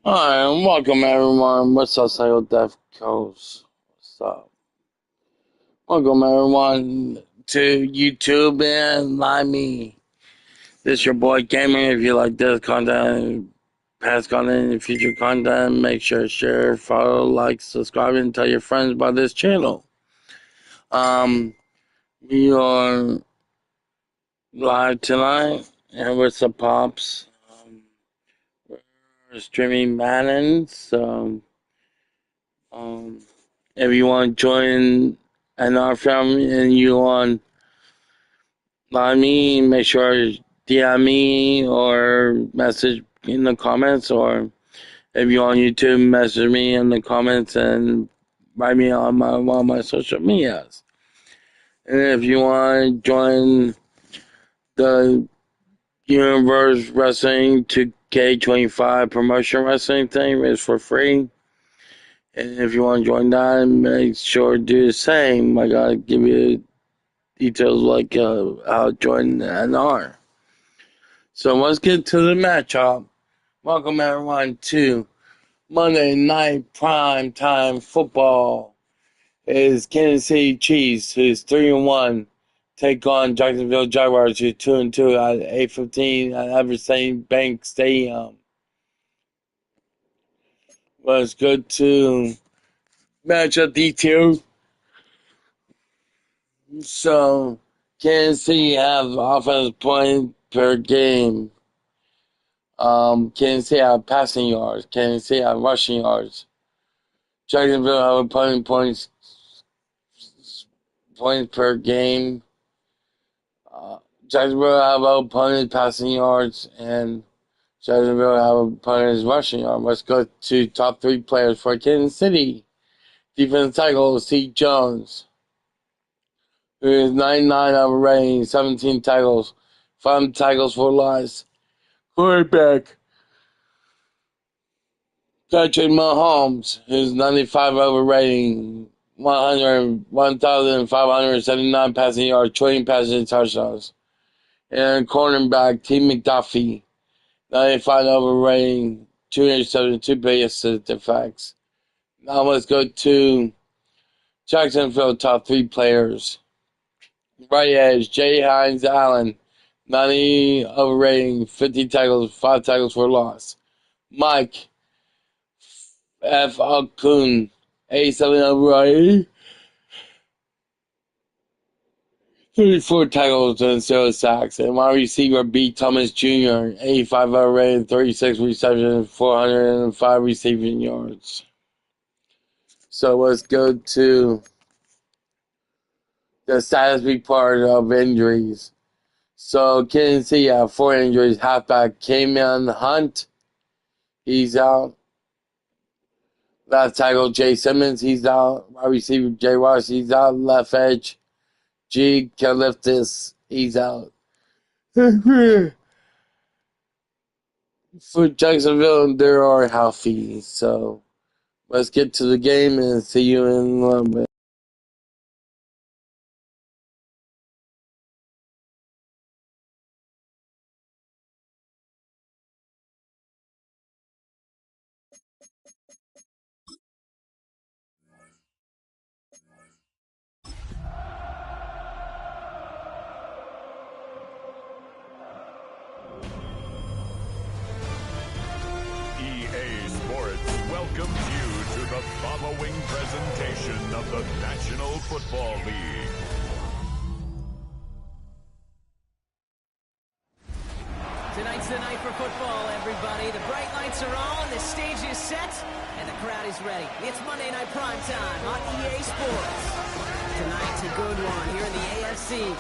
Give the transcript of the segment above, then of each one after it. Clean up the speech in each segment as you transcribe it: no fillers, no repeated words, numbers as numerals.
Alright, welcome everyone. What's up, Psycho Death Coast? What's up? Welcome everyone to YouTube and Live Me. This your boy Gamer. If you like this content, past content, and future content, make sure to share, follow, like, subscribe, and tell your friends about this channel. We are live tonight, and with some pops. We're streaming Madden, so if you want to join our family and you want Live Me, make sure to DM me or message in the comments, or if you're on YouTube, message me in the comments and write me on one of my social medias. And if you want to join the Universe Wrestling 2K25 promotion wrestling thing, it's for free. And if you want to join that, make sure to do the same. I gotta give you details like how to join NR. So let's get to the matchup. Welcome everyone to Monday Night Prime Time Football. It is Kansas City Chiefs, who's 3-1, take on Jacksonville Jaguars, who's 2-2 at 8:15 at Everstate Bank Stadium. Let's go to matchup details. So, Kansas City have offensive point per game. Kansas City have passing yards. Kansas City have rushing yards. Jacksonville have opponent points per game. Jacksonville have opponent passing yards, and Jacksonville have opponent's rushing yards. Let's go to top three players for Kansas City. Defensive tackle, C. Jones, who is 99 over rating, 17 tackles, 5 tackles for loss. Quarterback, Patrick Mahomes, who's 95 over rating, 1,579 passing yards, 20 passing touchdowns. And cornerback, T. McDuffie, 95 over rating, 272 base defects. Now let's go to Jacksonville top three players. Right edge, Jay Hines Allen, 90 over rating, 50 tackles, 5 tackles for loss. Mike F. Okun, 87 over rating, 34 tackles and 0 sacks. And wide receiver B. Thomas Jr., 85 over rating, 36 receptions, 405 receiving yards. So let's go to the status report of injuries. So Kansas City have 4 injuries. Halfback Camion Hunt, he's out. Left tackle Jay Simmons, he's out. Wide receiver Jay Ross, he's out. Left edge G. Kaliftis, he's out. For Jacksonville, they are healthy. So let's get to the game and see you in a little bit. following presentation of the National Football League. Tonight's the night for football, everybody. The bright lights are on, the stage is set, and the crowd is ready. It's Monday Night Primetime on EA Sports. Tonight's a good one here in the AFC.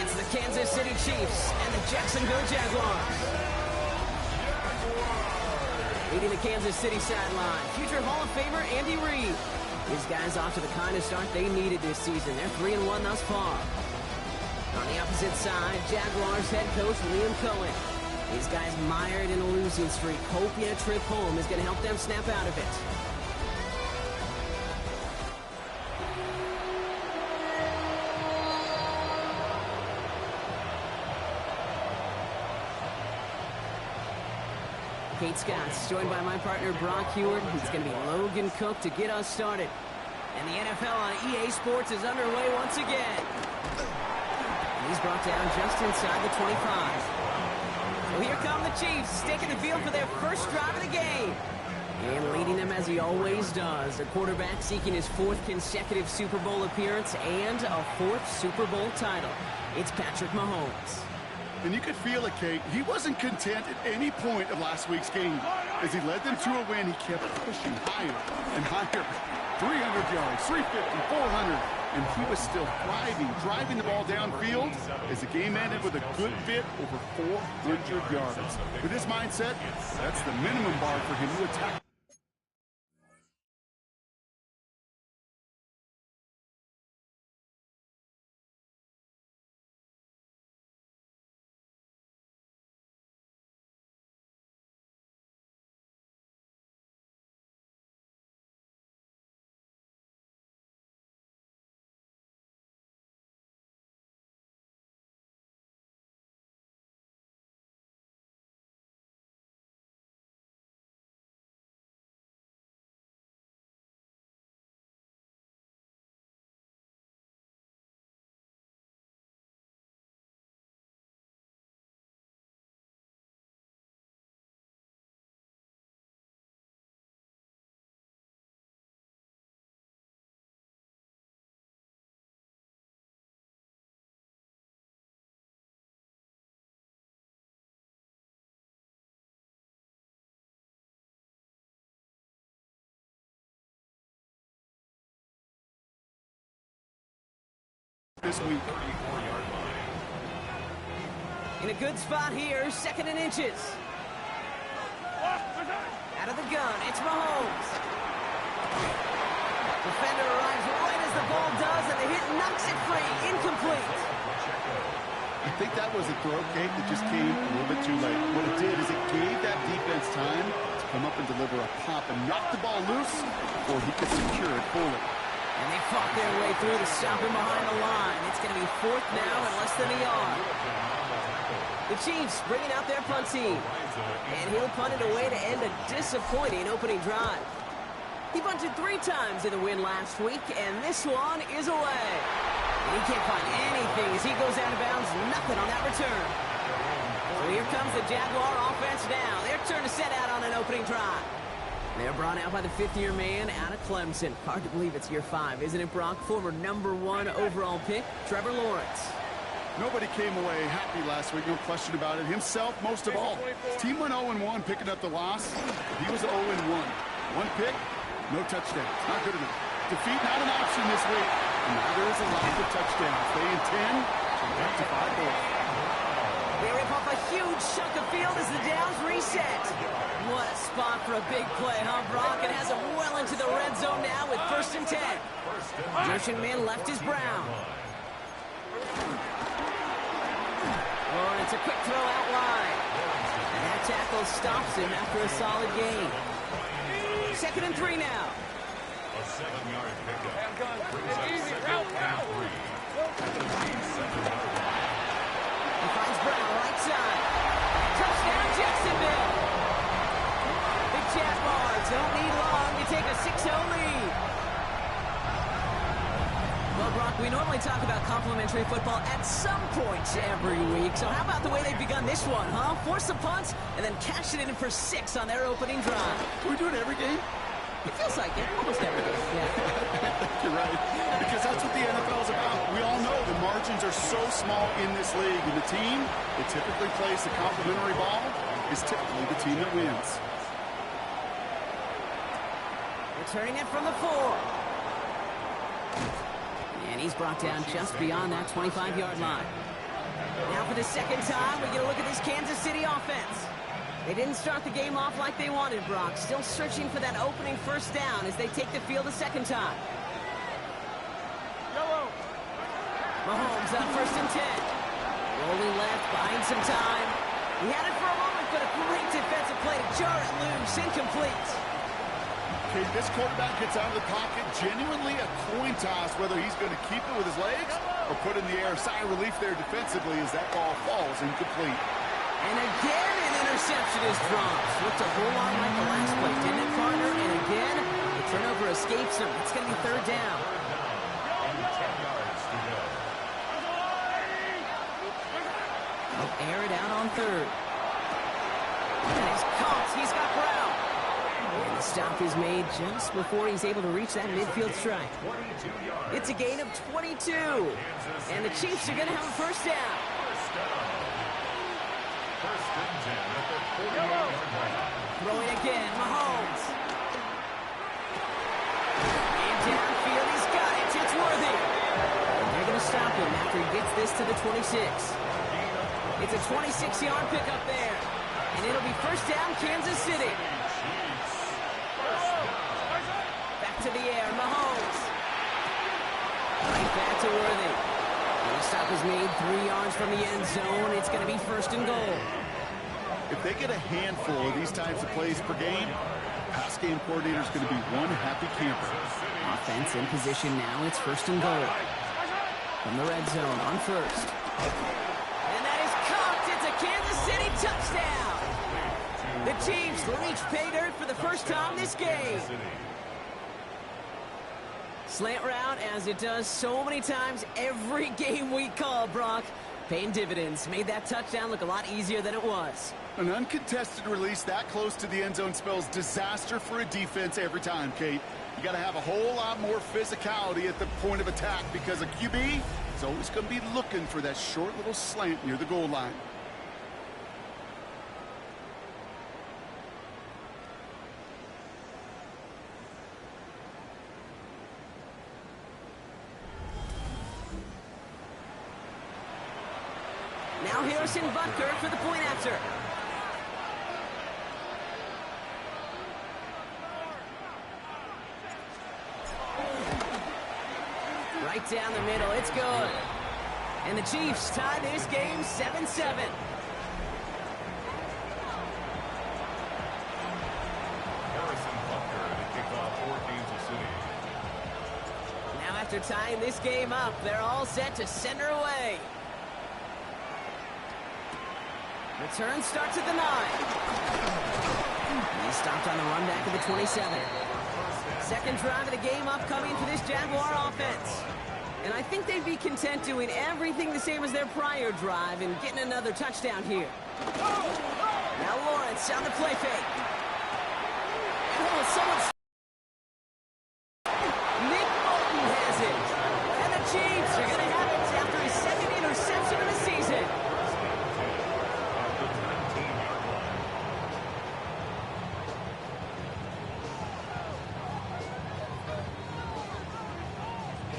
It's the Kansas City Chiefs and the Jacksonville Jaguars. Leading the Kansas City sideline, future Hall of Famer Andy Reid. These guys off to the kind of start they needed this season. They're 3-1 thus far. On the opposite side, Jaguars head coach Liam Cohen. These guys mired in a losing streak, hoping a trip home is going to help them snap out of it. Kate Scott's joined by my partner Brock Heward. He's going to be Logan Cook to get us started. And the NFL on EA Sports is underway once again. And he's brought down just inside the 25. So here come the Chiefs, taking the field for their first drive of the game. And leading them as he always does. The quarterback seeking his 4th consecutive Super Bowl appearance and a 4th Super Bowl title. It's Patrick Mahomes. And you could feel it, Kate. He wasn't content at any point of last week's game. As he led them to a win, he kept pushing higher and higher. 300 yards, 350, 400. And he was still thriving, driving the ball downfield as the game ended with a good bit over 400 yards. With his mindset, that's the minimum bar for him to attack. This week. In a good spot here, 2nd and inches. Out of the gun, it's Mahomes. Defender arrives right as the ball does, and the hit knocks it free. Incomplete. I think that was a throw, Kate, that just came a little bit too late. What it did is it gave that defense time to come up and deliver a pop and knock the ball loose before he could secure it fully. And they fought their way through to stop him behind the line. It's going to be 4th down and less than a yard. The Chiefs bringing out their punt team. And he'll punt it away to end a disappointing opening drive. He punted 3 times in the win last week, and this one is away. And he can't find anything as he goes out of bounds. Nothing on that return. So here comes the Jaguar offense now. Their turn to set out on an opening drive. They're brought out by the 5th-year man out of Clemson. Hard to believe it's year 5, isn't it, Brock? Former #1 overall pick, Trevor Lawrence. Nobody came away happy last week, no question about it. Himself, most of all. His team went 0-1, picking up the loss. He was 0-1. 1 pick, no touchdowns. Not good enough. Defeat not an option this week. And neither is a lack of touchdowns. They intend to rectify both. They rip off a huge chunk of field as the downs reset. What a spot for a big play, huh, Brock? It has him well into the red zone now with 1st and 10. Motion man left is Brown. Oh, and it's a quick throw out wide. And that tackle stops him after a solid gain. 2nd and 3 now. A 7-yard pickup. Easy, route. He finds Brown right side. Touchdown, Jacksonville. The Jaguars don't need long to take a 6-0 lead. Well, Brock, we normally talk about complimentary football at some point every week. So how about the way they've begun this one, huh? Force the punts and then cash it in for 6 on their opening drive. Can we do it every game? It feels like it. Almost every game. Yeah. You're right. Because that's what the NFL is about. We all know the margins are so small in this league. And the team that typically plays the complimentary ball is typically the team that wins. Returning it from the 4. And he's brought down just beyond that 25-yard line. Now for the second time, we get a look at this Kansas City offense. They didn't start the game off like they wanted, Brock. Still searching for that opening first down as they take the field a second time. Mahomes on 1st and 10. Rolling left, buying some time. He had it for a moment, but a great defensive play to jar it loose. Incomplete. Okay, this quarterback gets out of the pocket, genuinely a coin toss whether he's going to keep it with his legs or put in the air. Sigh of relief there defensively as that ball falls incomplete. And again, an interception is dropped. Looked a whole lot like the last play, didn't it, partner? And again, the turnover escapes him. It's going to be 3rd down. Air it out on 3rd. And he's caught. He's got Brown. And the stop is made just before he's able to reach that midfield strike. It's a gain of 22. And the Chiefs are going to have a first down. Throwing again, Mahomes. And downfield, he's got it. It's worthy. And they're going to stop him after he gets this to the 26. It's a 26-yard pickup there. And it'll be first down, Kansas City. Back to the air, Mahomes. Right back to Worthy. And the stop is made 3 yards from the end zone. It's going to be 1st and goal. If they get a handful of these types of plays per game, pass game coordinator is going to be one happy camper. Offense in position now. It's 1st and goal. From the red zone on 1st. And that is caught. It's a Kansas City touchdown. The Chiefs reach pay dirt for the first time this game. Slant route, as it does so many times every game we call, Brock. Paying dividends. Made that touchdown look a lot easier than it was. An uncontested release that close to the end zone spells disaster for a defense every time, Kate. You got to have a whole lot more physicality at the point of attack because a QB is always going to be looking for that short little slant near the goal line. Now Harrison Butker for the point after. Right down the middle, it's good. And the Chiefs tie this game 7-7. Now after tying this game up, they're all set to send her away. Return starts at the 9. He's stopped on the run back of the 27. Second drive of the game upcoming for this Jaguar offense. And I think they'd be content doing everything the same as their prior drive and getting another touchdown here. Now Lawrence on the play fake. Oh, someone's... Nick Bolton has it. And the Chiefs are going to have it after his second interception of the season.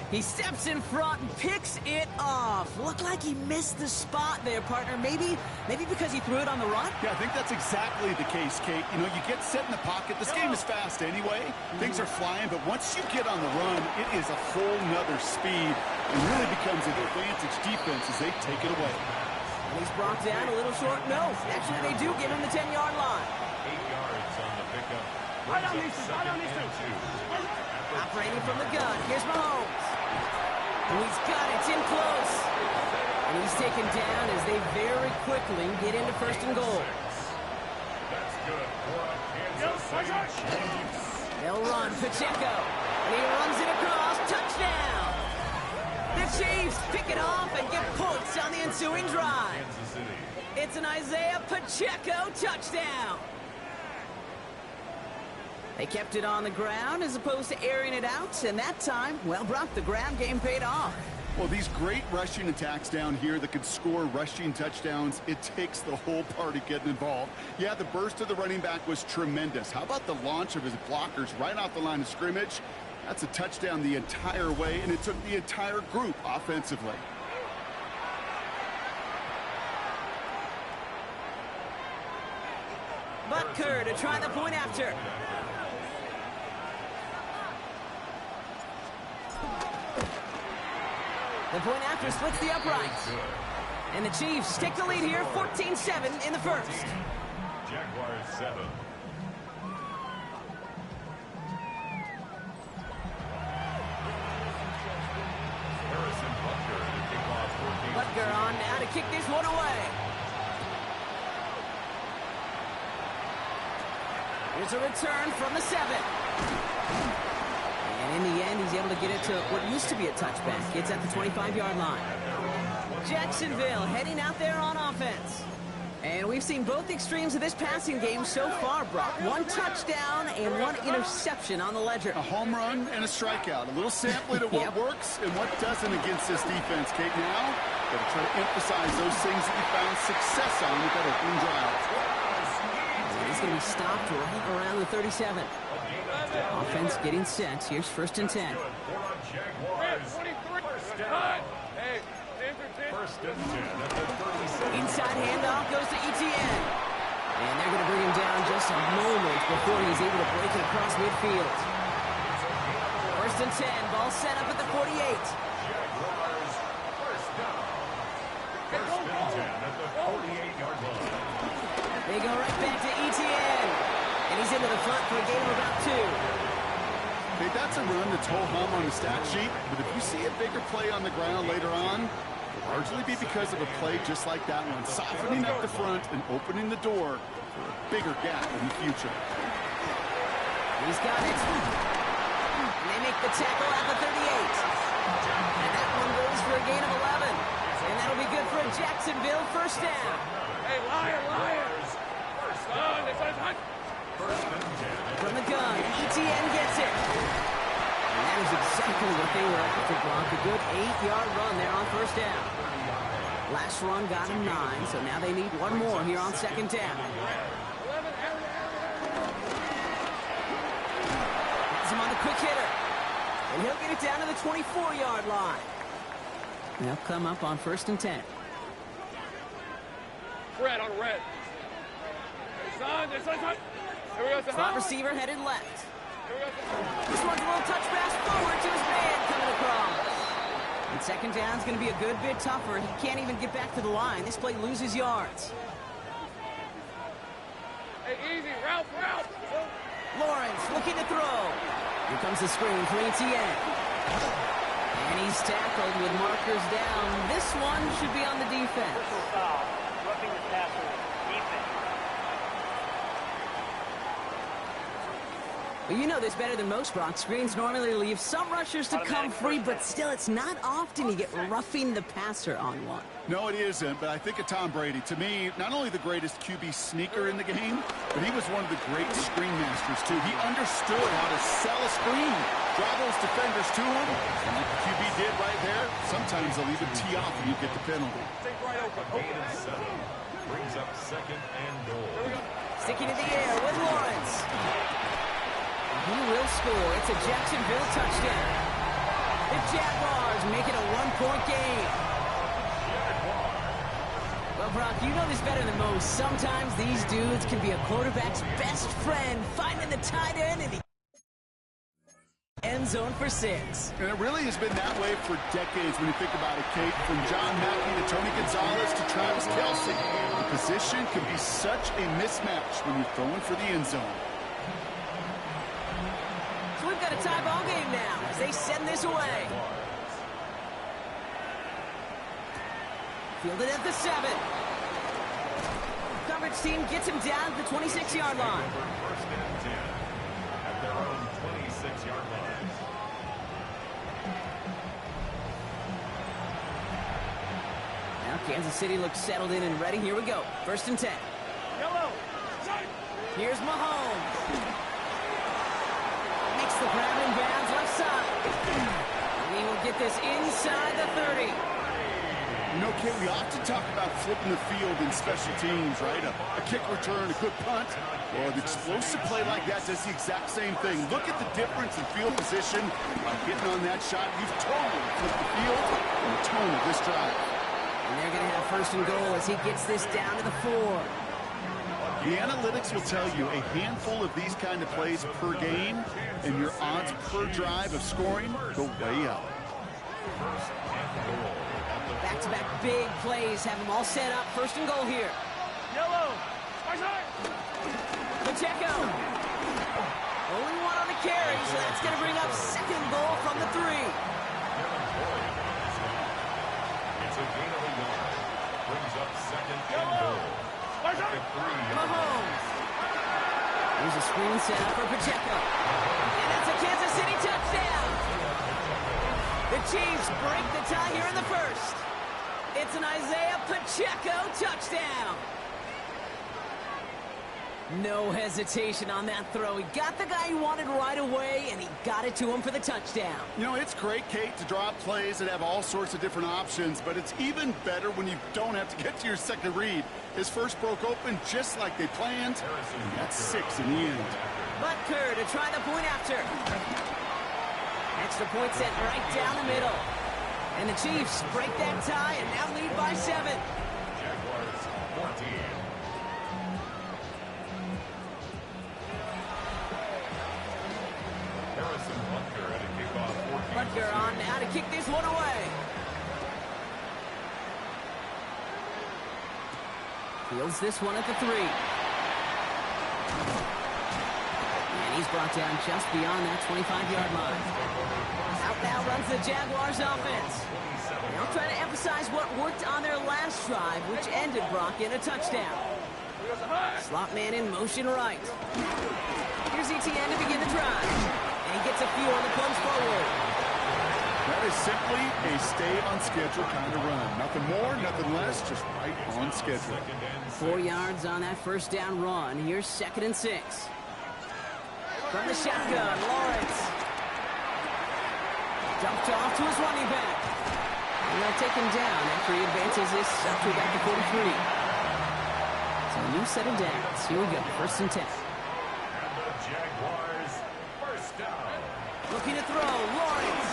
He steps in front and picks it off. Looked like he missed the spot there, partner. Maybe because he threw it on the run? Yeah, I think that's exactly the case, Kate. You know, you get set in the pocket. This game is fast anyway. Things are flying, but once you get on the run, it is a whole nother speed and really becomes an advantage defense as they take it away. And he's brought down a little short. No, actually they do give him the 10-yard line. 8 yards on the pickup. Right on these two. Operating from the gun. Here's Mahomes. And he's got it. It's in close. And he's taken down as they very quickly get into 1st and goal. That's good for a Kansas City Chiefs. They'll run Pacheco. And he runs it across. Touchdown. The Chiefs pick it off and get points on the ensuing drive. Kansas City. It's an Isaiah Pacheco touchdown. They kept it on the ground as opposed to airing it out, and that time, well, Brock, the ground game paid off. Well, these great rushing attacks down here that could score rushing touchdowns, it takes the whole party getting involved. Yeah, the burst of the running back was tremendous. How about the launch of his blockers right off the line of scrimmage? That's a touchdown the entire way, and it took the entire group offensively. Butker to try the point after. The point after splits the uprights. And the Chiefs take the lead here, 14-7 in the first. Jaguars 7. Harrison Butker to kick off 14. Butker on now to kick this one away. Here's a return from the 7. And in the end, he's able to get it to what used to be a touchback. It's at the 25-yard line. Jacksonville heading out there on offense. And we've seen both extremes of this passing game so far, Brock. One touchdown and one interception on the ledger. A home run and a strikeout. A little sampling of what works and what doesn't against this defense, Kate. Now, got to try to emphasize those things that you found success on with that opening drive. He's going to be stopped right around the 37. Offense getting set. Here's 1st and 10. Inside handoff goes to Etienne. And they're going to bring him down just a moment before he's able to break it across midfield. 1st and 10. Ball set up at the 48. Jaguars first down. 1st and 10 at the 48-yard line. They go right back to Etienne. And he's into the front for a gain of about 2. Hey, that's a run that's ho-hum on the stat sheet, but if you see a bigger play on the ground later on, it'll largely be because of a play just like that one, softening up the front and opening the door for a bigger gap in the future. He's got it. And they make the tackle at the 38. And that one goes for a gain of 11. And that'll be good for a Jacksonville first down. Hey, liars! First down, From the gun, Etienne gets it. And that is exactly what they were after, Brock. A good 8-yard run there on 1st down. Last run got him 9, so now they need one more here on 2nd down. Has him on the quick hitter. And he'll get it down to the 24-yard line. They'll come up on 1st and 10. Red on red. Son. Here we go, Slot receiver headed left. This one's a little touch pass forward to his man coming across. And 2nd down's going to be a good bit tougher. He can't even get back to the line. This play loses yards. Hey, easy, route. Lawrence looking to throw. Here comes the screen for Etienne. And he's tackled with markers down. This one should be on the defense. Roughing the passer, defense. Well, you know this better than most, Brock. Screens normally leave some rushers to come free, but still, it's not often you get roughing the passer on one. No, it isn't, but I think of Tom Brady. To me, not only the greatest QB sneaker in the game, but he was one of the great screen masters, too. He understood how to sell a screen, draw those defenders to him, and like the QB did right there, sometimes they'll even tee off and you get the penalty. Gain of 7. Brings up 2nd and goal. Sticking in the air with Lawrence. He will score. It's a Jacksonville touchdown. The Jaguars make it a 1-point game. Well, Brock, you know this better than most. Sometimes these dudes can be a quarterback's best friend, finding the tight end in the end zone for 6. And it really has been that way for decades when you think about it, Kate. From John Mackey to Tony Gonzalez to Travis Kelce. The position can be such a mismatch when you're throwing for the end zone. So we've got a tie ball game now as they send this away. Fielded at the 7. Coverage team gets him down at the 26-yard line. 1st and 10 at their own 26-yard line. Now Kansas City looks settled in and ready. Here we go. 1st and 10. Yellow. Here's Mahomes. the grab in bounds left side. He will get this inside the 30. You know, Kate, we often talk about flipping the field in special teams, right? A kick return, a good punt. Well, an explosive play like that does the exact same thing. Look at the difference in field position. By getting on that shot, you've totally flipped the field and the tone of this drive. And they're going to have first and goal as he gets this down to the 4. The analytics will tell you a handful of these kind of plays per game, and your odds per drive of scoring go way up. Back-to-back big plays have them all set up. First and goal here. Yellow. Pacheco. Only one on the carry, so that's going to bring up second goal from the 3. It's a gain of a yard. Brings up second and goal. Mahomes. Here's a screen set up for Pacheco. And it's a Kansas City touchdown. The Chiefs break the tie here in the first. It's an Isaiah Pacheco touchdown. No hesitation on that throw. He got the guy he wanted right away, and he got it to him for the touchdown. You know, it's great, Kate, to draw up plays that have all sorts of different options, but it's even better when you don't have to get to your second read. His first broke open just like they planned, and that's 6 in the end. Butker to try the point after. Extra point sent right down the middle. And the Chiefs break that tie and now lead by 7. Jaguars 14. Harrison Butker at a kickoff 14. Butker on now to kick this one away. Fields this one at the 3. And he's brought down just beyond that 25-yard line. Out now runs the Jaguars offense. They'll try to emphasize what worked on their last drive, which ended Brock in a touchdown. Slot man in motion right. Here's ETN to begin the drive. And he gets a few on the plunge forward. That is simply a stay-on-schedule kind of run. Nothing more, nothing less, just right on schedule. 4 yards on that first down run. Here's 2nd and 6. From the shotgun, Lawrence. Dumped off to his running back. And they'll take him down after he advances this up to about the 43. So a new set of downs. Here we go, 1st and 10. And the Jaguars first down. Looking to throw, Lawrence.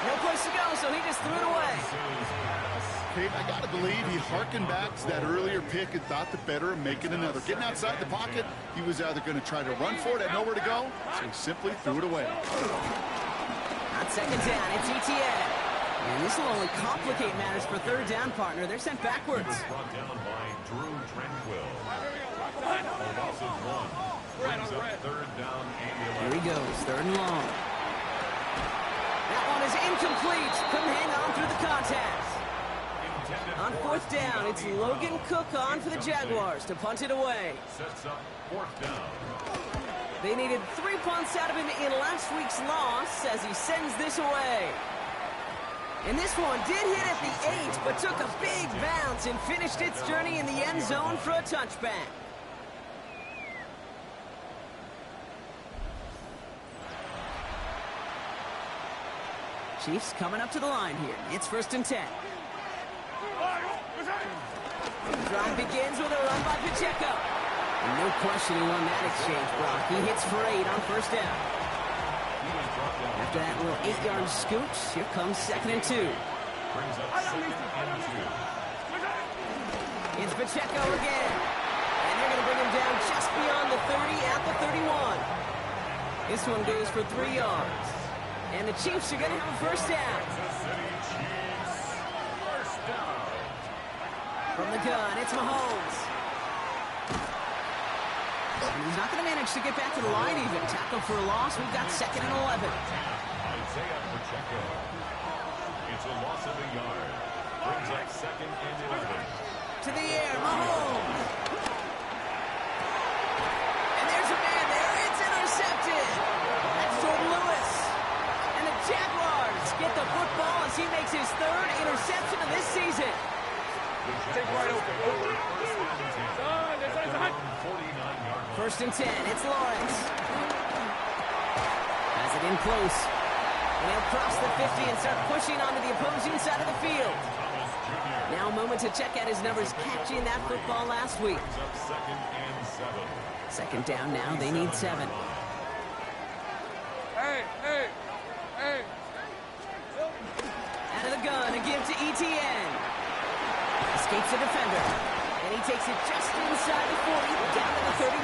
No place to go, so he just threw it away. Kate, I got to believe he hearkened back to that earlier pick and thought the better of making another. Getting outside the pocket, he was either going to try to run for it, had nowhere to go, so he simply threw it away. On 2nd down, it's ETN. And this will only complicate matters for 3rd down, partner. They're sent backwards. Brought down by Drew Tranquil. A loss of 1. Brings up 3rd down and 11. Here he goes, 3rd and long. That one is incomplete. Couldn't hang on through the contact. On 4th down, it's Logan Cook on for the Jaguars to punt it away. Sets up 4th down. They needed 3 punts out of him in last week's loss as he sends this away. And this one did hit at the 8, but took a big bounce and finished its journey in the end zone for a touchback. Chiefs coming up to the line here. It's 1st and 10. The drive begins with a run by Pacheco. And no question he won that exchange, Brock. He hits for 8 on 1st down. After that little 8-yard scooch, here comes 2nd and 2. Brings up 2nd and 2. It's Pacheco again. And they're going to bring him down just beyond the 30 at the 31. This one goes for 3 yards. And the Chiefs are going to have a 1st down. From the gun, it's Mahomes. And he's not going to manage to get back to the line even. Tackle for a loss. We've got 2nd and 11. Isaiah Pacheco. It's a loss of a yard. Brings up 2nd and 11. To the air, Mahomes. And there's a man there. It's intercepted. That's Jordan Lewis. And the Jaguars get the football as he makes his 3rd interception of this season. Take right over. Son, 49 yards. 1st and 10. It's Lawrence. it in close. And he'll cross the 50 and start pushing onto the opposing side of the field. Now a moment to check out his numbers catching that football last week. Second down now, they need 7. Hey, hey, hey. Out of the gun, a give to ETN. Escapes the defender. And he takes it just inside the 40, down to the 39.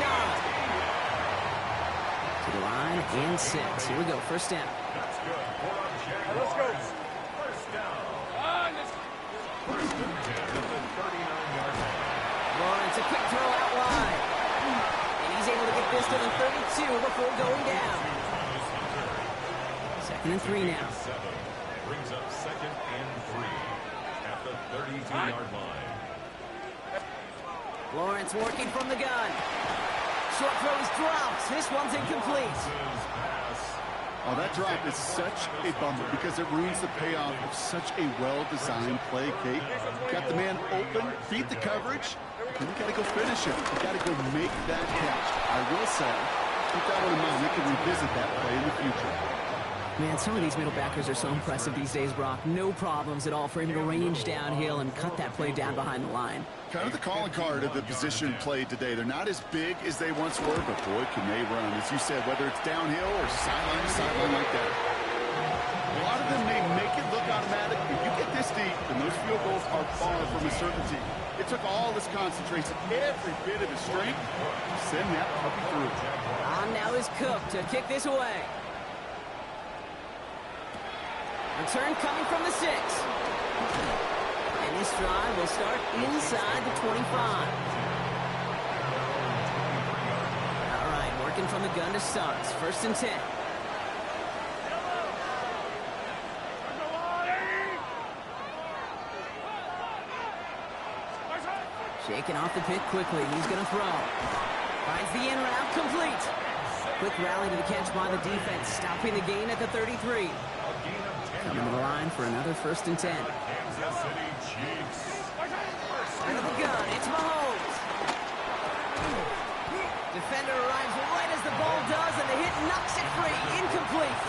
To the line, and 6. Here we go, first down. That's good for our Jaguars. Let's go. First down. Let's go. First and 10 at the 39-yard line. Lawrence, a quick throw out wide. And he's able to get this to the 32 before going down. Second and 3 now. 7 brings up second and 3 at the 32-yard line. Lawrence working from the gun. Short throw is dropped. This one's incomplete. Oh, that drop is such a bummer because it ruins the payoff of such a well-designed play, Kate. Got the man open, beat the coverage, and you got to go finish it. You got to go make that catch. I will say, keep that one in mind. We can revisit that play in the future. Man, some of these middle backers are so impressive these days, Brock. No problems at all for him to range downhill and cut that play down behind the line. Kind of the calling card of the position played today. They're not as big as they once were, but boy, can they run. As you said, whether it's downhill or sideline to sideline like that. A lot of them may make it look automatic, but you get this deep, and those field goals are far from a certainty. It took all his concentration, every bit of his strength, to send that puppy through. On now is Cook to kick this away. Return coming from the 6. And this drive will start inside the 25. All right, working from the gun to start. First and 10. Shaking off the pick quickly. He's going to throw. Finds the in route complete. Quick rally to the catch by the defense, stopping the gain at the 33. Coming to the line for another first and 10. Kansas City Chiefs. Out of the gun, it's Mahomes. Defender arrives right as the ball does, and the hit knocks it free. Incomplete.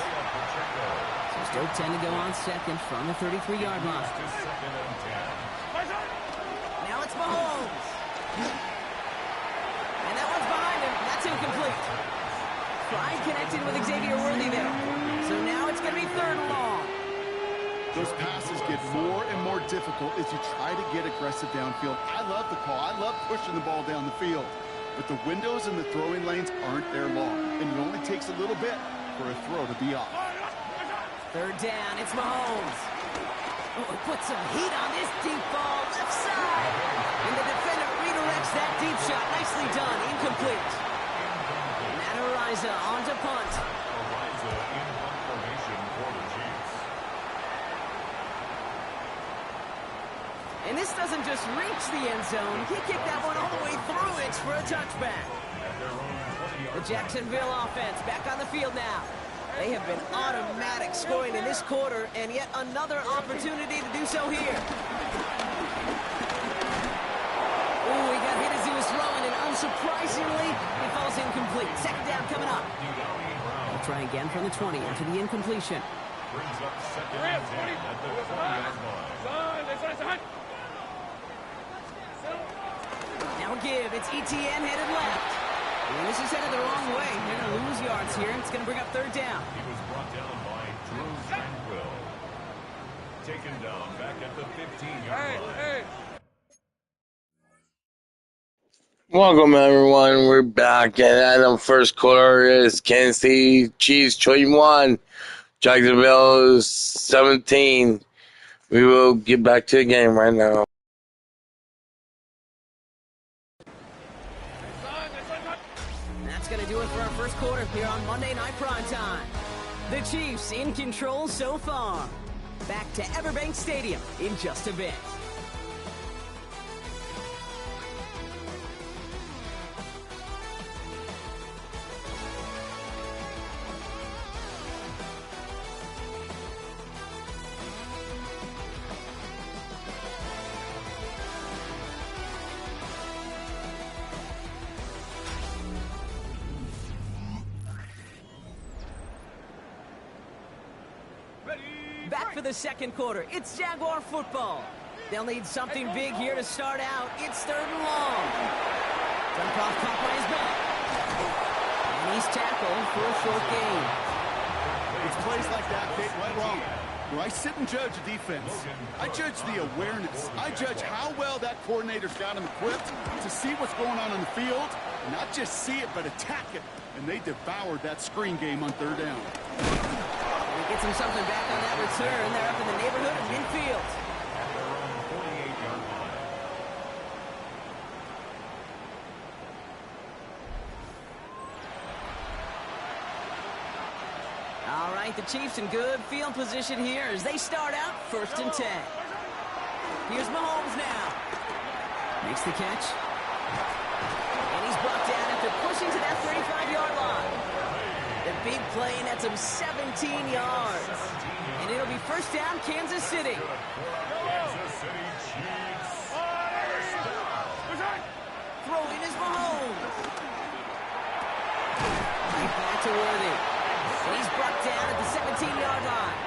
So still 10 to go on second from the 33-yard line. Now it's Mahomes. And that one's behind him. That's incomplete. Pride connected with Xavier Worthy there. So now it's going to be third and long. Those passes get more and more difficult as you try to get aggressive downfield. I love the call. I love pushing the ball down the field. But the windows in the throwing lanes aren't there long. And it only takes a little bit for a throw to be off. Third down, it's Mahomes. Oh, put some heat on this deep ball, left side. And the defender redirects that deep shot. Nicely done, incomplete. Matt Ariza on to punt. Ariza in punt formation for the Chiefs. And this doesn't just reach the end zone. He kicked that one all the way through it for a touchback. The Jacksonville offense back on the field now. They have been automatic scoring in this quarter, and yet another opportunity to do so here. Oh, he got hit as he was throwing, and unsurprisingly, it falls incomplete. Second down coming up. They'll try again from the 20 after the incompletion. Brings up second and 10 at the 20-yard line. Now a give. It's ETN headed left. And this is headed the wrong way. They're going to lose yards here, and it's going to bring up third down. He was brought down by Drew Tranquil. Taken down back at the 15-yard line. Welcome everyone. We're back, and the first quarter is Kansas City Chiefs 21, Jacksonville 17. We will get back to the game right now. That's going to do it for our first quarter here on Monday Night Primetime. The Chiefs in control so far. Back to Everbank Stadium in just a bit. the second quarter. It's Jaguar football. They'll need something big here to start out. It's 3rd and long. Dunkov caught by his back. And he's tackled for a short gain. It's plays like that Kate went wrong. When I sit and judge a defense, I judge the awareness. I judge how well that coordinator's got him equipped to see what's going on the field, and not just see it, but attack it. And they devoured that screen game on 3rd down. And he gets him something back on that return. They're up in the neighborhood of midfield. At their own 48-yard line. All right, the Chiefs in good field position here as they start out 1st and 10. Here's Mahomes now. Makes the catch. And he's brought down after pushing to that 35-yard line. The big play nets him 17 yards. And it'll be 1st down, Kansas City. Kansas City Chiefs. Throwing is Mahomes. Right back to Worthy. And he's brought down at the 17-yard line.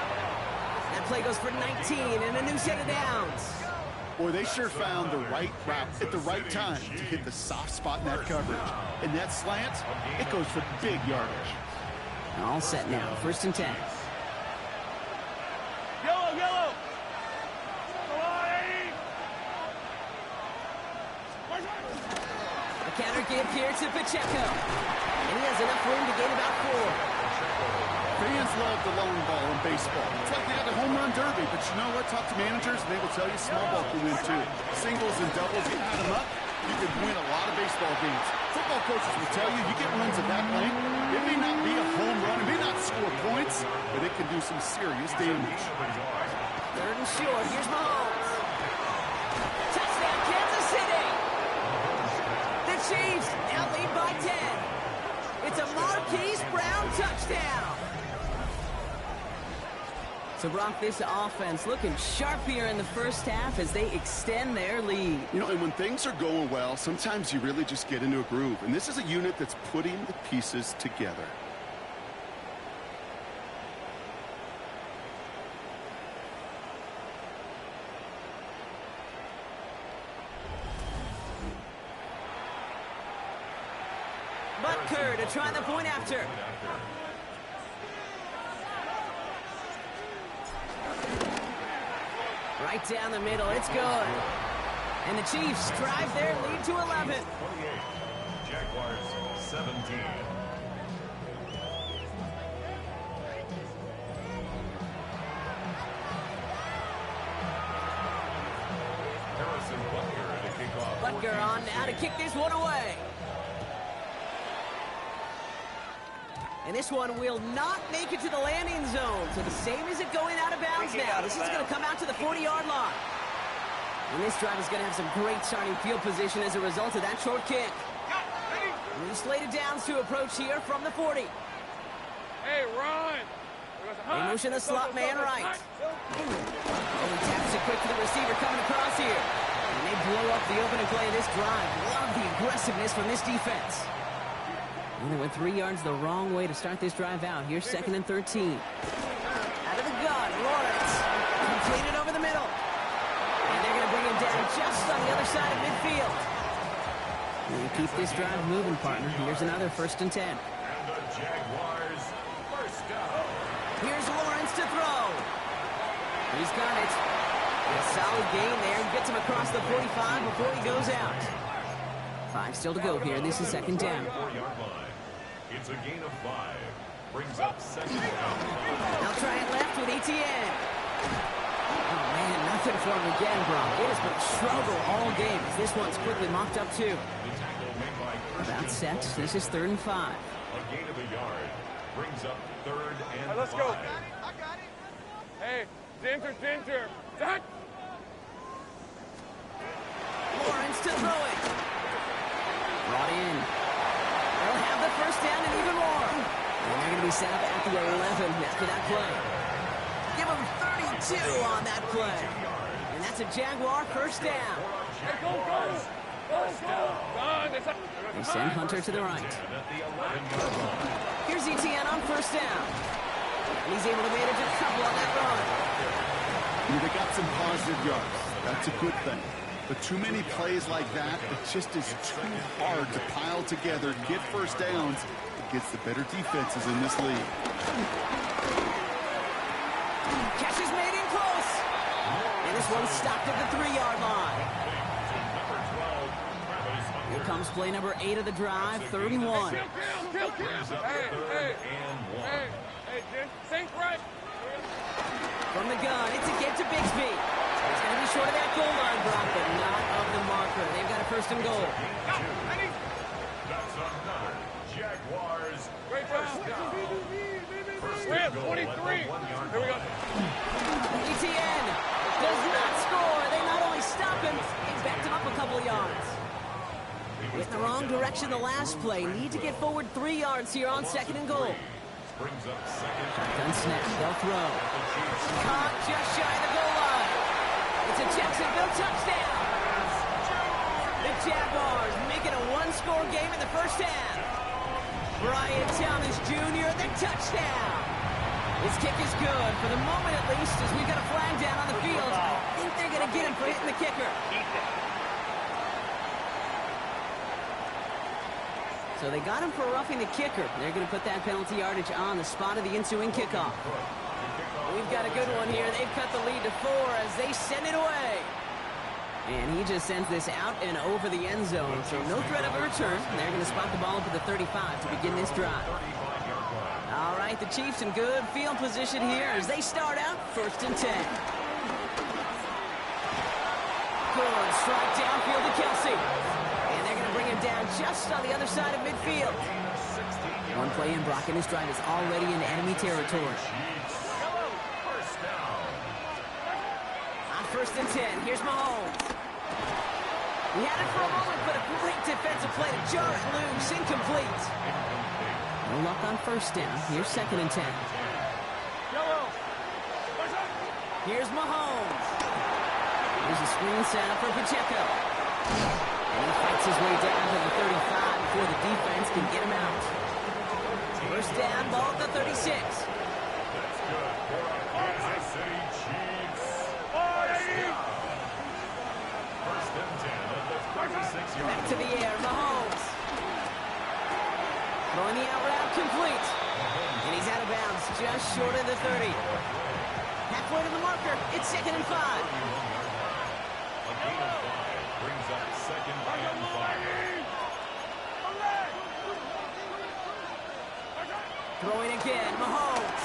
That play goes for 19 and a new set of downs. Boy, they sure found the right route at the right time to hit the soft spot in that coverage. And that slant, it goes for big yardage. All set now, 1st and 10. Yellow, yellow. A counter give here to Pacheco. And he has enough room to gain about 4. Fans love the long ball in baseball. It's like they have the home run derby, but you know what? Talk to managers, and they will tell you small ball can win too. Singles and doubles, you add them up, you can win a lot of baseball games. Football coaches will tell you, you get runs of that length, it may not be a home run, it may not score points, but it can do some serious damage. 3rd and short, here's Mahomes. Touchdown, Kansas City! The Chiefs now lead by 10. It's a Marquise Brown touchdown. So, Brock, this offense looking sharp here in the 1st half as they extend their lead. You know, and when things are going well, sometimes you really just get into a groove. And this is a unit that's putting the pieces together. Butker to try the point after. Right down the middle, it's good. And the Chiefs drive their lead to 11. 28. Jaguars 17. Harrison Butker to kick off. Butker on now to kick this one away. And this one will not make it to the landing zone. So the same as it going out of bounds now. This is going to come out to the 40-yard line. And this drive is going to have some great starting field position as a result of that short kick. And he slated downs to approach here from the 40. Hey, run. They motion the slot man right. Oh, he taps it quick to the receiver coming across here. And they blow up the opening play of this drive. Love the aggressiveness from this defense. And they went 3 yards the wrong way to start this drive out. Here's 2nd and 13. Out of the gun, Lawrence. Completed over the middle. And they're going to bring him down just on the other side of midfield. And keep this drive moving, partner. Here's another 1st and 10. And the Jaguars 1st down. Here's Lawrence to throw. He's got it. A solid gain there. Gets him across the 45 before he goes out. 5 still to go here. This is 2nd down. 4-yard line. It's a gain of 5. Brings up 2nd down. They'll try it left with Etienne. Oh, man, nothing for him again, Brock. It has been a struggle all game as this one's quickly mocked up, too. The tackle made by Christian. About set. This is 3rd and 5. A gain of a yard. Brings up 3rd and Hey, let's 5. go. Hey, Ginger. Zach. Lawrence to throw it. Brought in. They'll have the 1st down and even more. And they're going to be set up at the 11 after that play. Give them 32 on that play. And that's a Jaguar 1st down. Hey, go. Run. They send Hunter to the right. At the 11-yard line. Here's Etienne on 1st down. And he's able to manage a couple on that run. They got some positive yards. That's a good thing. But too many plays like that, it just is too hard to pile together, get first downs against the better defenses in this league. Catch is made in close. And this one stopped at the 3-yard line. Here comes play number 8 of the drive, 3rd and 1. Hey, think right. From the gun, it's a get to Bigsby. It's going to be short of that goal line, Brock, but not of the marker. They've got a 1st and goal. That's another Jaguars Great first job. down. We have 23. Here we go. ETN does not score. They not only stop him, they backed him up a couple of yards. Went in the wrong direction the last play. Need to get forward 3 yards here on 2nd and goal. Brings up second. Gun snap, they'll throw. Caught just shy of the goal line. It's a Jacksonville touchdown. The Jaguars making a 1-score game in the first half. Brian Thomas Jr., the touchdown. His kick is good, for the moment at least, as we've got a flag down on the field. I think they're going to get him for hitting the kicker. So they got him for roughing the kicker. They're going to put that penalty yardage on the spot of the ensuing kickoff. We've got a good one here. They've cut the lead to 4 as they send it away. And he just sends this out and over the end zone. So no threat of a return. They're going to spot the ball up at the 35 to begin this drive. All right, the Chiefs in good field position here as they start out 1st and 10. Good strike downfield to Kelsey. And they're going to bring him down just on the other side of midfield. One play in, Brock, and his drive is already in enemy territory. On 1st and 10, here's Mahomes. He had it for a moment, but a great defensive play to jar it loose, incomplete. No luck on 1st down. Here's 2nd and 10. Here's Mahomes. Here's a screen setup for Pacheco. And he fights his way down to the 35 before the defense can get him out. 1st down, ball at the 36. That's good for Kansas City Chiefs. First and 10 at the 36-yard Back to the air, Mahomes. Throwing the out route complete. And he's out of bounds, just short of the 30. Halfway to the marker, it's 2nd and 5. A gain of 5 brings up 2nd and 5. Throwing again, Mahomes.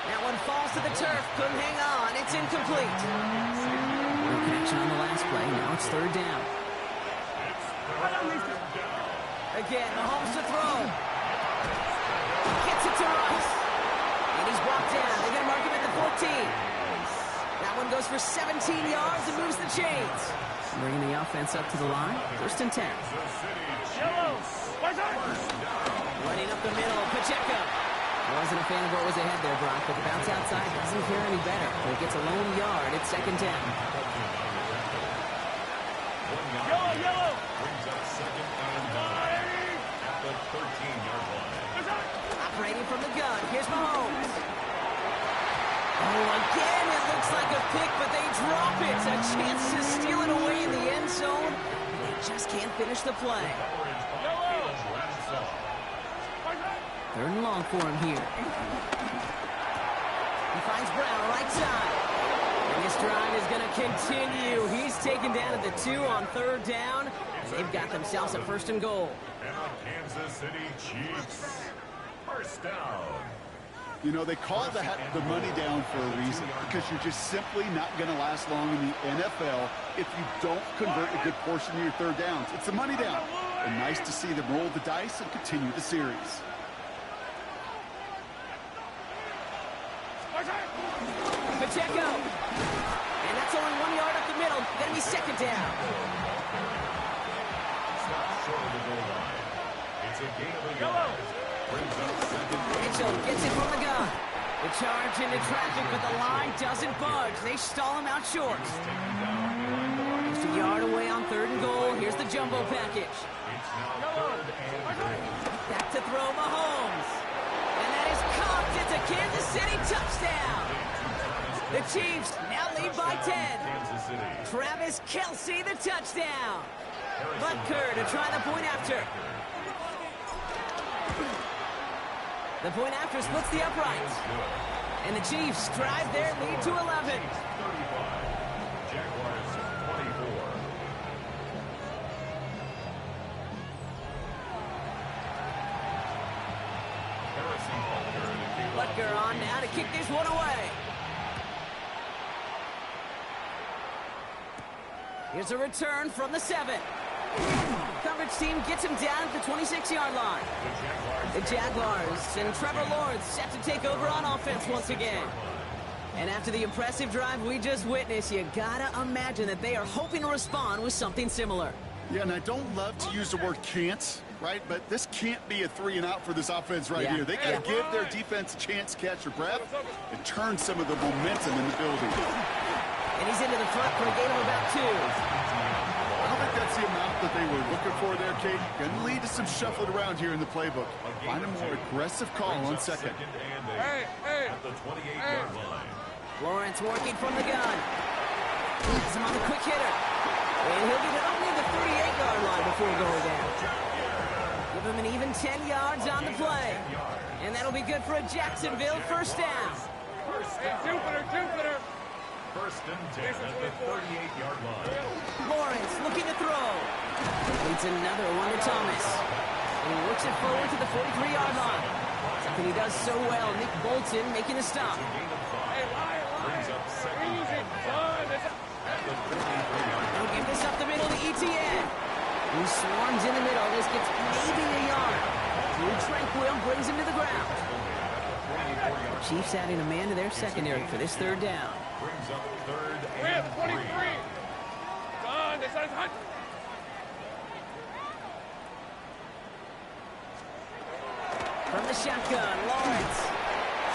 That one falls to the turf, couldn't hang on, it's incomplete. No connection on the last play, now it's 3rd down. Again, Mahomes to throw. Gets it to Rice. And he's brought down. They're going to mark him at the 14. That one goes for 17 yards and moves the chains. Bringing the offense up to the line. 1st and 10. Running up the middle, Pacheco. Wasn't a fan of what was ahead there, Brock, but the bounce outside doesn't fare any better. So it gets a lone yard at 2nd down. Yellow. Brings up 2nd and 9 at the 13-yard line. Operating from the gun, here's Mahomes. Oh, again, it looks like a pick, but they drop it. A chance to steal it away in the end zone. They just can't finish the play. 3rd and long for him here. He finds Brown right side. And this drive is going to continue. He's taken down at the 2 on 3rd down. They've got themselves a 1st and goal. And the Kansas City Chiefs. 1st down. You know, they call it the money down for a reason, because you're just simply not going to last long in the NFL if you don't convert a good portion of your 3rd downs. It's the money down. And nice to see them roll the dice and continue the series. Pacheco. And that's only 1 yard up the middle. Going to be 2nd down. Stop short of the goal line. It's a gain of a yard. Brings up 2nd. Mitchell gets it from the gun. The charge into traffic, but the line doesn't budge. They stall him out short. Just a yard away on 3rd and goal. Here's the jumbo package. It's now 3rd and 3. Back to throw Mahomes. And that is caught. It's a Kansas City touchdown. The Chiefs now lead by 10. Kansas City. Travis Kelce, the touchdown. Butker to try the point after. The point after splits the uprights. And the Chiefs drive their lead to 11. 35. Jaguars 24. Butker on now to kick this one away. Here's a return from the 7. Coverage team gets him down at the 26-yard line. The Jaguars and Trevor Lawrence set to take over on offense once again. And after the impressive drive we just witnessed, you gotta imagine that they are hoping to respond with something similar. Yeah, and I don't love to use the word can't, right? But this can't be a 3-and-out for this offense right here. They got to give their defense a chance to catch their breath and turn some of the momentum in the building. And he's into the front for a gain of about 2. I don't think that's the amount that they were looking for there, Kate. Going to lead to some shuffling around here in the playbook. Find a more aggressive call on second. At the 28-yard line. Lawrence working from the gun. Has him on the quick hitter. And he'll get it only the 38-yard line before going down. Give him an even 10 yards on the play. And that'll be good for a Jacksonville first down. Hey, Jupiter. First and 10 at the 38-yard line. Lawrence looking to throw. Leads another one to Thomas. And he works it forward to the 43-yard line. And he does so well. Nick Bolton making a stop. Hey, lie. Brings up second. Easy, son. At the 43-yard He'll give this up the middle to Etienne. He swarms in the middle. This gets maybe a yard. Drew Tranquil brings him to the ground. Chiefs adding a man to their secondary for this third down. Brings up third We have and 23. 3. Son, this is hot. From the shotgun, Lawrence.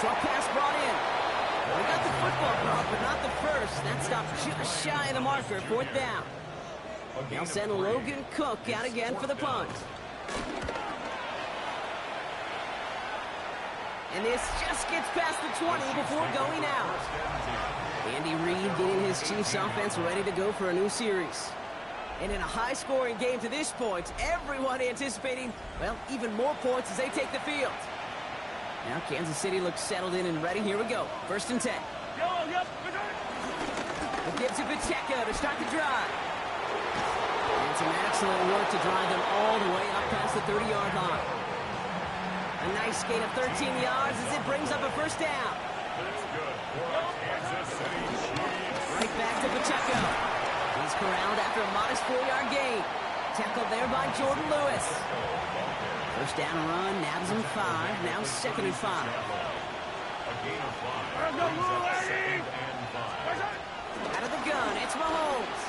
Short pass brought in. We got the football bump, but not the first. That stopped just shy of the marker. Fourth down. They'll send Logan Cook out again for the punt. And this just gets past the 20 before going out. Andy Reid getting his Chiefs offense ready to go for a new series. And in a high-scoring game to this point, everyone anticipating, well, even more points as they take the field. Now Kansas City looks settled in and ready. Here we go. First and 10. Yep. It gives to Pacheco to start the drive. And some excellent work to drive them all the way up past the 30-yard line. A nice gain of 13 yards as it brings up a first down. That's good for Kansas City Chiefs. Right back to Pacheco. He's corralled after a modest 4-yard gain. Tackled there by Jordan Lewis. First down and run, nabs him 5. Now second and 5. A gain of 5. Let's go, Brings up Lou, second and 5. Out of the gun, it's Mahomes.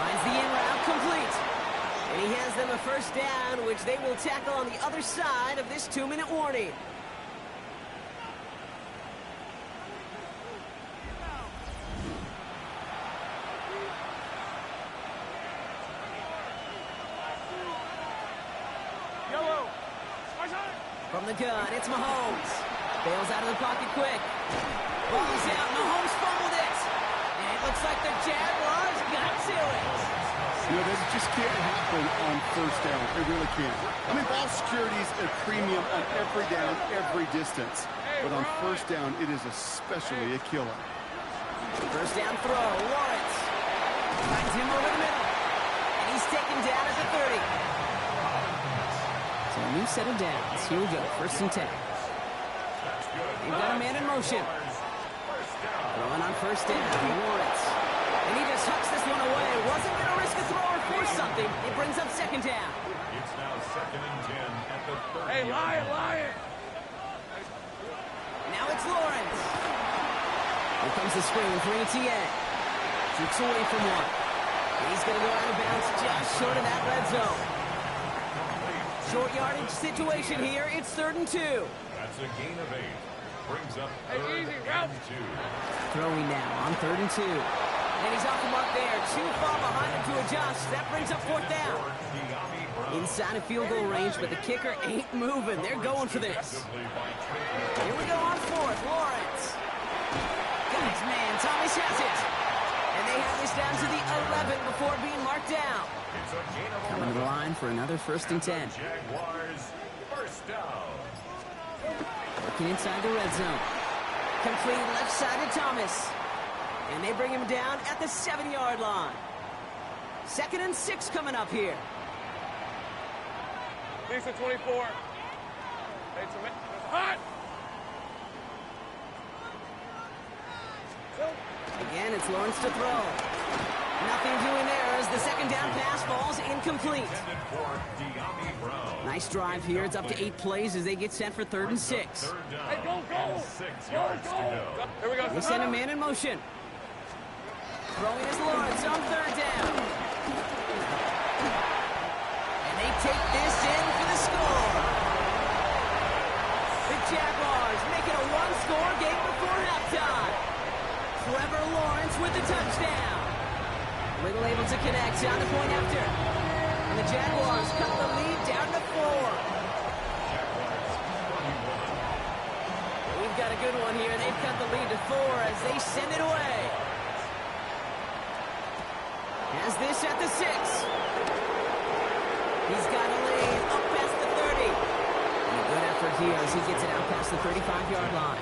Finds the in route complete. And he has them a first down, which they will tackle on the other side of this 2-minute warning. Yellow. From the gun, it's Mahomes. Bails out of the pocket quick. Ball is out. Mahomes fumbled it. And it looks like the Jaguars got to it. You know, that just can't happen on first down. It really can't. I mean, ball security is a premium on every down, every distance. But on first down, it is especially a killer. First down throw. Lawrence finds him over the middle. And he's taken down at the 30. So a new set of downs. Here we go. First and 10. They've got a man in motion. Throwing on first down. Lawrence. And he just hucks this one away. Wasn't going to risk a throw or force something. It brings up second down. It's now second and 10 at the 30. Hey, lie. Now it's Lawrence. Here comes the screen for Etienne. Shoots away from one. He's going to go out of bounds just short of that red zone. Short yardage situation here. It's 3rd and 2. That's a gain of 8. Brings up Hey, third easy, and Ralph. 2. Throwing now on 3rd and 2. And he's off the mark there. Too far behind him to adjust. That brings up 4th down. Inside of field goal range, but the kicker ain't moving. They're going for this. Here we go on 4th. Lawrence. this has it. And they have this down to the 11 before being marked down. It's a gain of Coming to the line for another 1st and 10. Jaguars, first down. Working inside the red zone. Complete left side to Thomas. And they bring him down at the 7-yard line. 2nd and 6 coming up here. Lisa 24. Hey, it's hot. Again, it's Lawrence to throw. Nothing doing there as the 2nd down pass falls incomplete. Intended for De'Ami Brown. Nice drive here. It's up to 8 plays as they get set for 3rd and 6. Third down. Hey, go. And 6 yards to go. Here we go. They send a man in motion. Throwing is Lawrence on 3rd down. And they take this in for the score. The Jaguars make it a 1-score game before halftime. Trevor Lawrence with the touchdown. Little able to connect on the point after. And the Jaguars cut the lead down to 4. We've got a good one here. They've cut the lead to 4 as they send it away. Has this at the 6. He's got a lead up past the 30. And a good effort here as he gets it out past the 35-yard line.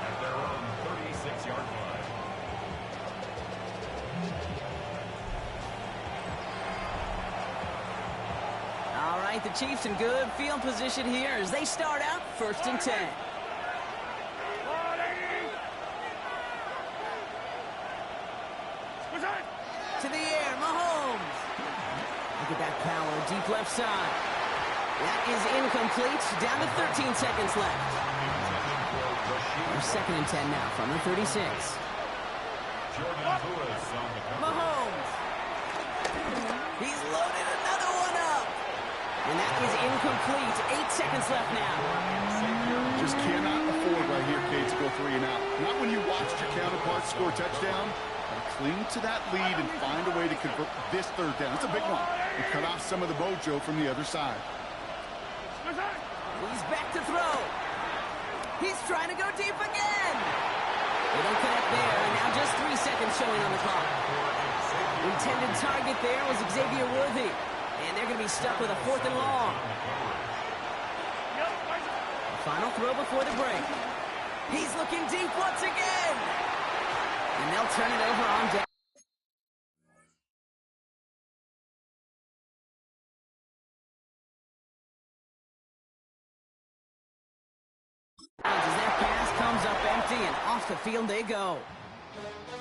At their own 36-yard line. All right, the Chiefs in good field position here as they start out 1st and 10. To the air, Mahomes. Look at that power, deep left side. That is incomplete, down to 13 seconds left. They're 2nd and 10 now from the 36. Jordan Lewis on the cover. Mahomes. He's loaded another one up. And that is incomplete. 8 seconds left now. Just cannot afford right here, Kate, to go 3 and out. Not when you watched your counterparts score a touchdown. Cling to that lead and find a way to convert this 3rd down. It's a big one. And cut off some of the mojo from the other side. He's back to throw. He's trying to go deep again. They don't connect there, and now just 3 seconds showing on the clock. Intended target there was Xavier Worthy. And they're going to be stuck with a 4th and long. Final throw before the break. He's looking deep once again. And they'll turn it over on down. As that pass comes up empty and off the field they go.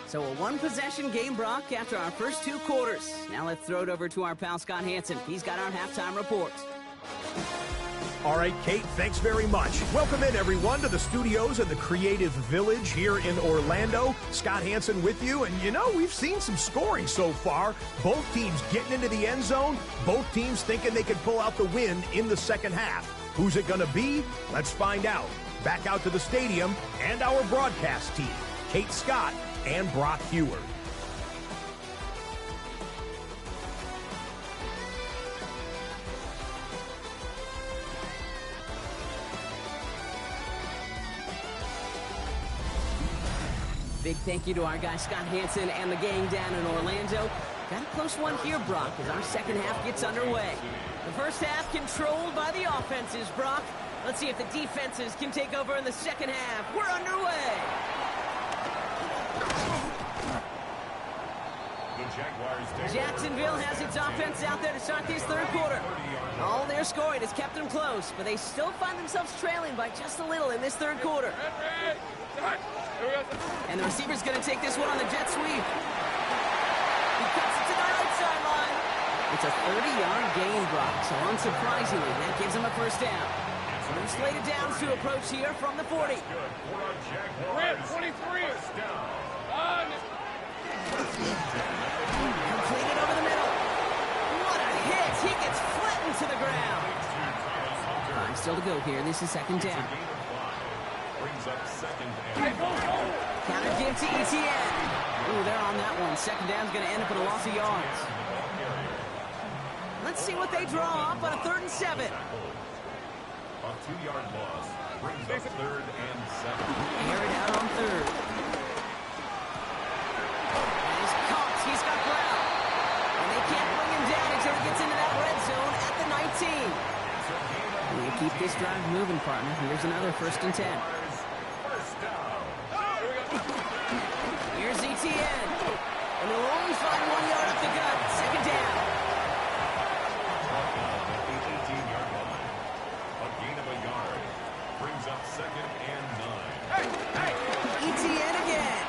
So a 1-possession game, Brock, after our first 2 quarters. Now let's throw it over to our pal Scott Hansen. He's got our halftime report. All right, Kate, thanks very much. Welcome in, everyone, to the studios in the Creative Village here in Orlando. Scott Hansen with you, and we've seen some scoring so far. Both teams getting into the end zone, both teams thinking they could pull out the win in the second half. Who's it going to be? Let's find out. Back out to the stadium and our broadcast team, Kate Scott and Brock Heward. Big thank you to our guy Scott Hansen and the gang down in Orlando. Got a close one here, Brock, as our second half gets underway. The first half controlled by the offenses, Brock. Let's see if the defenses can take over in the second half. We're underway. The Jaguars take Jacksonville has its offense out there to start this third quarter. All their scoring has kept them close, but they still find themselves trailing by just a little in this third quarter. And the receiver's going to take this one on the jet sweep. He cuts it to the right sideline. It's a 30-yard gain, Brock, so unsurprisingly, that gives him a first down. They're slated downs to approach here from the 40. Rip, 23. Completed over the middle. What a hit. He gets flattened to the ground. Time still to go here. This is second down. Brings up second and Counter give to ETN. Ooh, they're on that one. Second down's going to end up with a loss of yards. Let's see what they draw up on a 3rd and 7. a 2-yard loss. Brings up third and 7. Air it out on 3rd. keep this drive moving, partner. Here's another 1st and 10. First down. Here's ETN. And they'll only find 1 yard up the gut. 2nd down. At the 18-yard line. A gain of a yard. Brings up 2nd and 9. ETN again.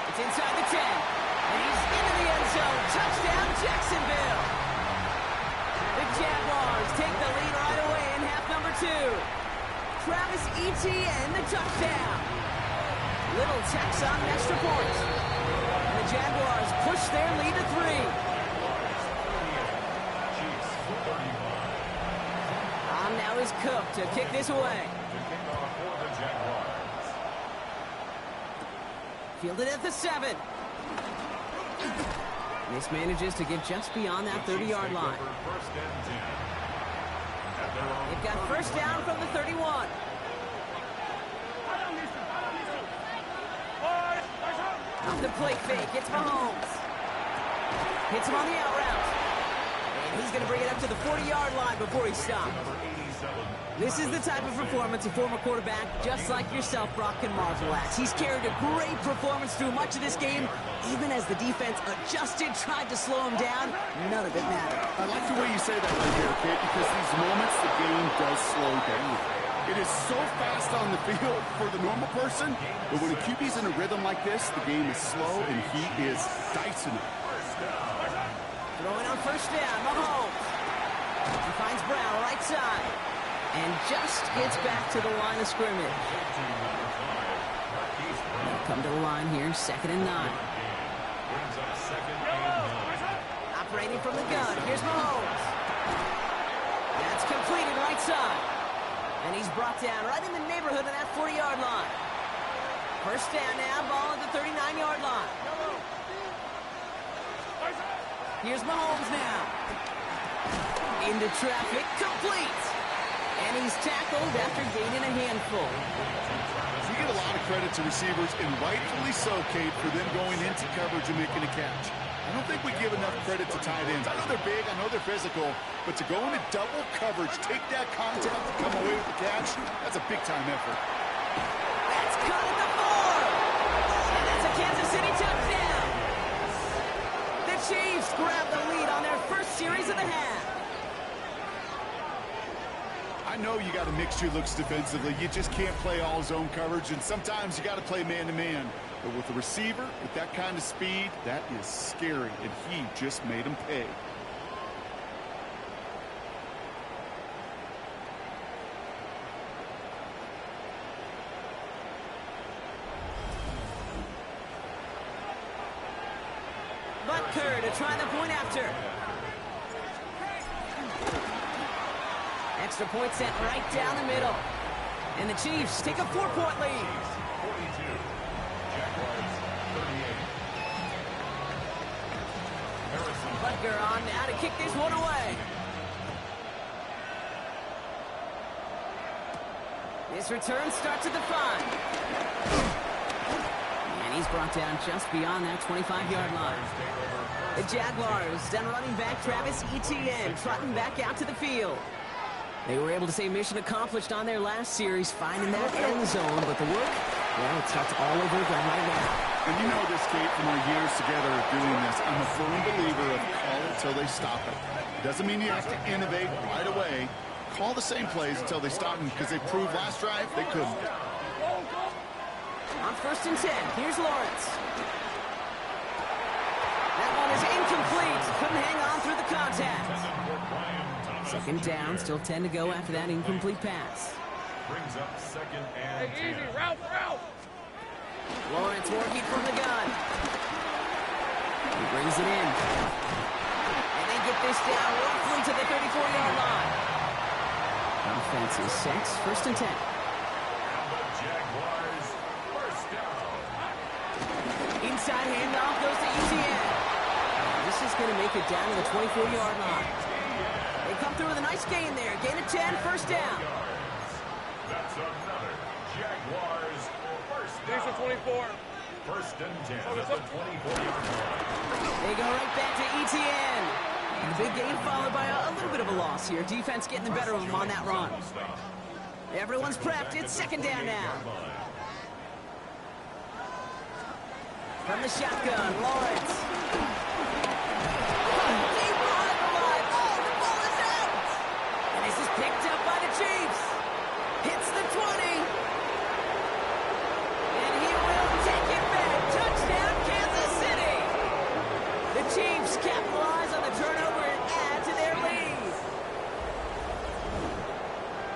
It's inside the 10. And he's into the end zone. Touchdown, Jacksonville. The Jaguars take the lead right away in half number 2. Travis Etienne, the touchdown. Little tax on an extra point. And the Jaguars push their lead to 3. Chiefs 35. On now is Cook to kick this away. To kick off for the Jaguars. Fielded at the 7. This manages to get just beyond that 30-yard line. First and 10. At their own They've got 1st down from the 31. Off the play fake, it's Mahomes. Hits him on the out route. And he's going to bring it up to the 40-yard line before he stops. number 87. This is the type of performance a former quarterback, just like yourself, Brock, can marvel at. He's carried a great performance through much of this game. Even as the defense adjusted, tried to slow him down, none of it mattered. I like the way you say that right there, Kit, because these moments the game does slow down. It is so fast on the field for the normal person, but when a QB's in a rhythm like this, the game is slow and he is dicing it. Throwing on 1st down, Mahomes. He finds Brown right side. And just gets back to the line of scrimmage. They'll come to the line here, 2nd and 9. Brings up 2nd and 9. Operating from the gun, here's Mahomes. That's completed right side. And he's brought down right in the neighborhood of that 40-yard line. 1st down now, ball at the 39-yard line. Here's Mahomes now. Into traffic, complete. And he's tackled after gaining a handful. You give a lot of credit to receivers, and rightfully so, Kate, for them going into coverage and making a catch. I don't think we give enough credit to tight ends. I know they're big, I know they're physical, but to go into double coverage, take that contact, and come away with the catch, that's a big-time effort. That's caught at the 4. And that's a Kansas City touchdown. The Chiefs grab the lead on their first series of the half. I know you got to mix your looks defensively. You just can't play all zone coverage, and sometimes you got to play man-to-man. But with a receiver, with that kind of speed, that is scary, and he just made him pay. Butker to try the point after. Extra point set right down the middle. And the Chiefs take a 4-point lead. 42. Jaguars 38. Harrison. Butker on now to kick this one away. This return starts at the 5. And he's brought down just beyond that 25-yard line. The Jaguars, then running back Travis Etienne, trotting back out to the field. They were able to say mission accomplished on their last series, finding that end zone, but the work, well, it starts all over again right now. And you know this, Kate, from our years together of doing this, I'm a firm believer of call it till they stop it. Doesn't mean you have to innovate right away. Call the same plays until they stop them, because they proved last drive they couldn't. On 1st and 10, here's Lawrence. That one is incomplete. Couldn't hang on through the contact. 2nd down, still 10 to go after that incomplete pass. Brings up 2nd and 10. Easy, Ralph. Lawrence working from the gun. He brings it in. And they get this down roughly to the 34-yard line. Offense is set. 1st and 10. And the Jaguars first down. Inside handoff goes to Etienne. This is going to make it down to the 24-yard line. They come through with a nice gain there. Gain of 10, 1st down. That's another Jaguars first These down. are 24. 1st and 10 at the 24-yard line. They go right back to Etienne. And the big gain followed by a little bit of a loss here. Defense getting the better of them on that run. Everyone's prepped. It's second down now. From the shotgun, Lawrence. Deep behind the line. Oh, the ball is out. And this is picked up by the Chiefs. Hits the 20. And he will take it back. Touchdown, Kansas City. The Chiefs capitalize on the turnover and add to their lead.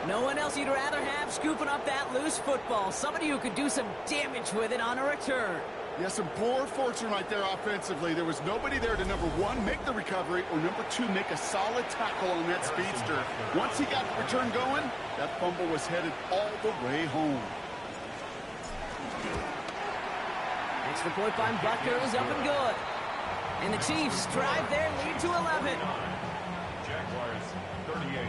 No one else you'd rather have scooping up that loose football. Somebody who could do some damage with it on a return. Yeah, some poor fortune right there offensively. There was nobody there to, number one, make the recovery, or number two, make a solid tackle on that speedster. Once he got the return going, that fumble was headed all the way home. Extra point by Butker is up and good. And the Chiefs drive their lead to 11. Jaguars 38.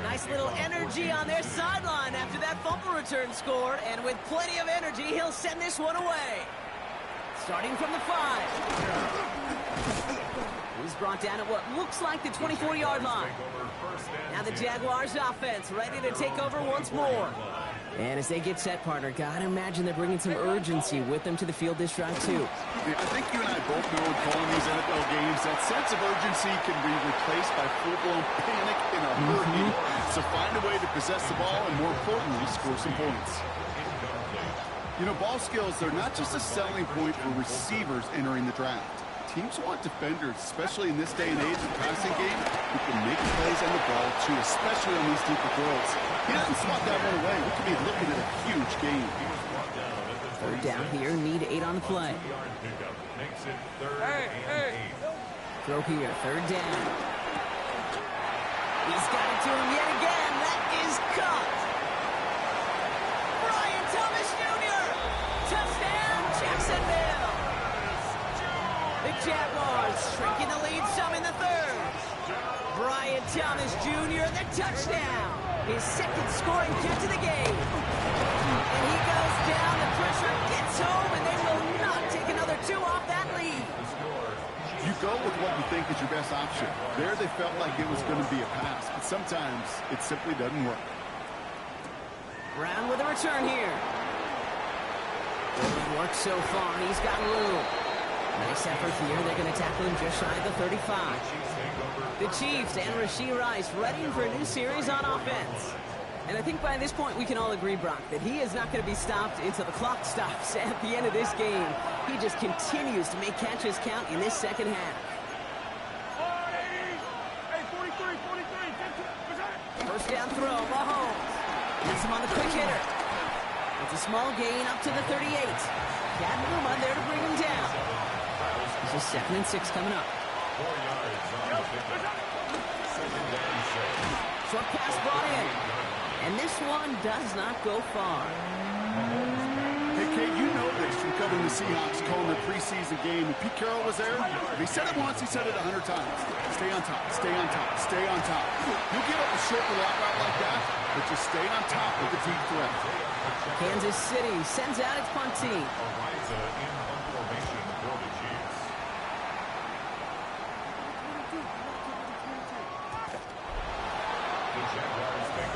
Nice little energy on their sideline after that fumble return score. And with plenty of energy, he'll send this one away. Starting from the 5. He's brought down at what looks like the 24-yard line. Now the Jaguars offense ready to take over once more. And as they get set, partner, gotta imagine they're bringing some urgency with them to the field this drive, too. Yeah, I think you and I both know in calling these NFL games, that sense of urgency can be replaced by full-blown panic in a hurry. So find a way to possess the ball and, more importantly, score some points. You know, ball skills, they're not just a selling point for receivers entering the draft. Teams want defenders, especially in this day and age of the passing game, who can make plays on the ball, too, especially on these deeper throws. He doesn't swat that one away. We could be looking at a huge game. Third down here, need 8 on the play. Hey. Throw here, third down. He's got it to him yet again. That is caught. Brian Thomas Jr. Touchdown, Jacksonville. The Jaguars shrinking the lead some in the third. Brian Thomas Jr. the touchdown. His second scoring catch of the game. And he goes down, the pressure gets home, and they will not take another 2 off that lead. You go with what you think is your best option. There they felt like it was going to be a pass, but sometimes it simply doesn't work. Brown with a return here. Good work so far. He's got room. Nice effort here. They're going to tackle him just shy of the 35. The Chiefs and Rashee Rice ready for a new series on offense. And I think by this point we can all agree, Brock, that he is not going to be stopped until the clock stops at the end of this game. He just continues to make catches count in this second half. Hey, 43, 43. First down throw, Mahomes. Gets him on the quick hitter. It's a small gain up to the 38. Got Numa there to bring him down. It's a 2nd and 6 coming up. 4 yards on the pickup. Second down 6. Short pass brought in. And this one does not go far. Hey, Kate, you know this from covering the Seahawks, calling their preseason game. If Pete Carroll was there, if he said it once, he said it 100 times. Stay on top, stay on top, stay on top. You'll give up a short little out route like that, but just stay on top of the deep threat. Kansas City sends out its punt team. Ariza in punt formation for the Chiefs.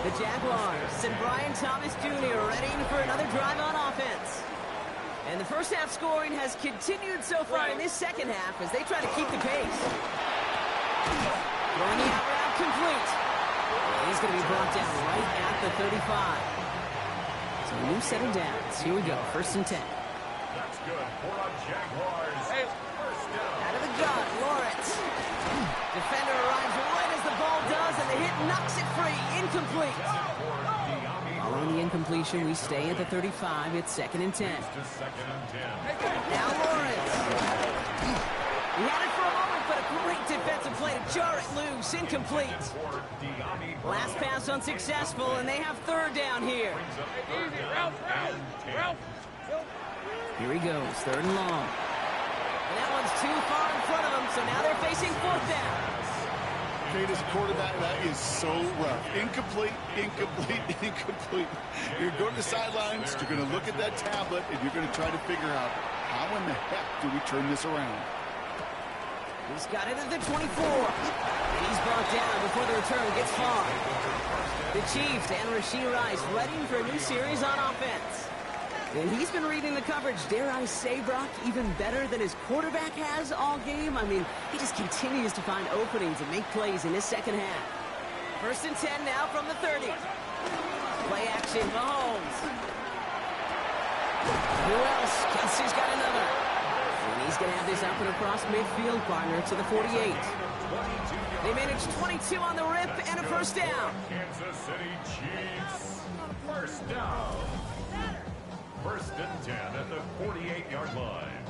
The Jaguars and Brian Thomas Jr. ready for another drive on offense. And the first half scoring has continued so far in this second half as they try to keep the pace. Throwing the out route complete. And he's going to be brought down right at the 35. So a new set of downs. Here we go, 1st and 10. That's good for the Jaguars. Hey. First down. Out of the gun, Lawrence. Defender arrives right as the ball does, and the hit knocks it free. Incomplete. Following the incompletion, we stay at the 35. It's 2nd and 10. To second and 10. Now Lawrence. He had it for a moment, but a great defensive play to jar it loose. Incomplete. Last pass unsuccessful, and they have 3rd down here. Easy, Ralph. Here he goes, 3rd and long. And that one's too far in front of him, so now they're facing 4th down. Kate, as a quarterback, that is so rough. Incomplete, incomplete, incomplete. You're going to the sidelines, you're going to look at that tablet, and you're going to try to figure out how in the heck do we turn this around. He's got it at the 24. And he's brought down before the return gets far. The Chiefs and Rashee Rice ready for a new series on offense. And he's been reading the coverage, dare I say, Brock, even better than his quarterback has all game. I mean, he just continues to find openings and make plays in this second half. 1st and 10 now from the 30. Play action, Mahomes. Who else? Kelsey's got another. And he's going to have this up and across midfield, partner, to the 48. They managed 22 on the rip and a first down. Kansas City Chiefs, first down. 1st and 10 at the 48-yard line.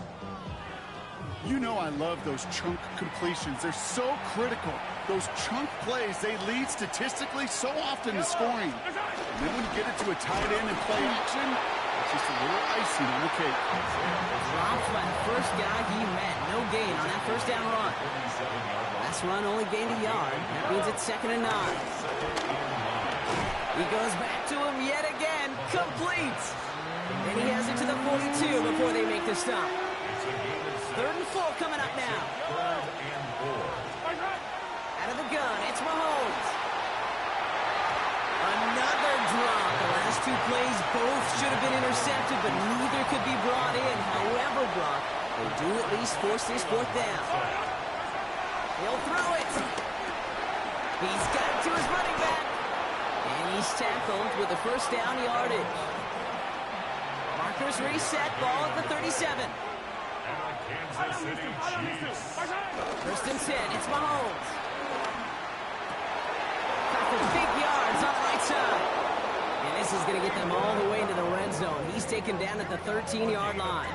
You know I love those chunk completions. They're so critical. Those chunk plays, they lead statistically so often to scoring. And then when you get it to a tight end and play action, it's just a little icing on the cake. Drops by the first guy he met. No gain on that first down run. Last run only gained a yard. That means it's 2nd and 9. He goes back to him yet again. Complete. And he has it to the 42 before they make the stop. 3rd and 4 coming up now. Out of the gun, it's Mahomes. Another drop. The last two plays both should have been intercepted, but neither could be brought in. However, Brock, they do at least force this 4th down. He'll throw it. He's got it to his running back. And he's tackled with the first down yardage. Markers reset, ball at the 37. Kansas City Chiefs. 1st and 10, it's Mahomes. Got the big yards on the right side. And this is going to get them all the way into the red zone. He's taken down at the 13-yard line.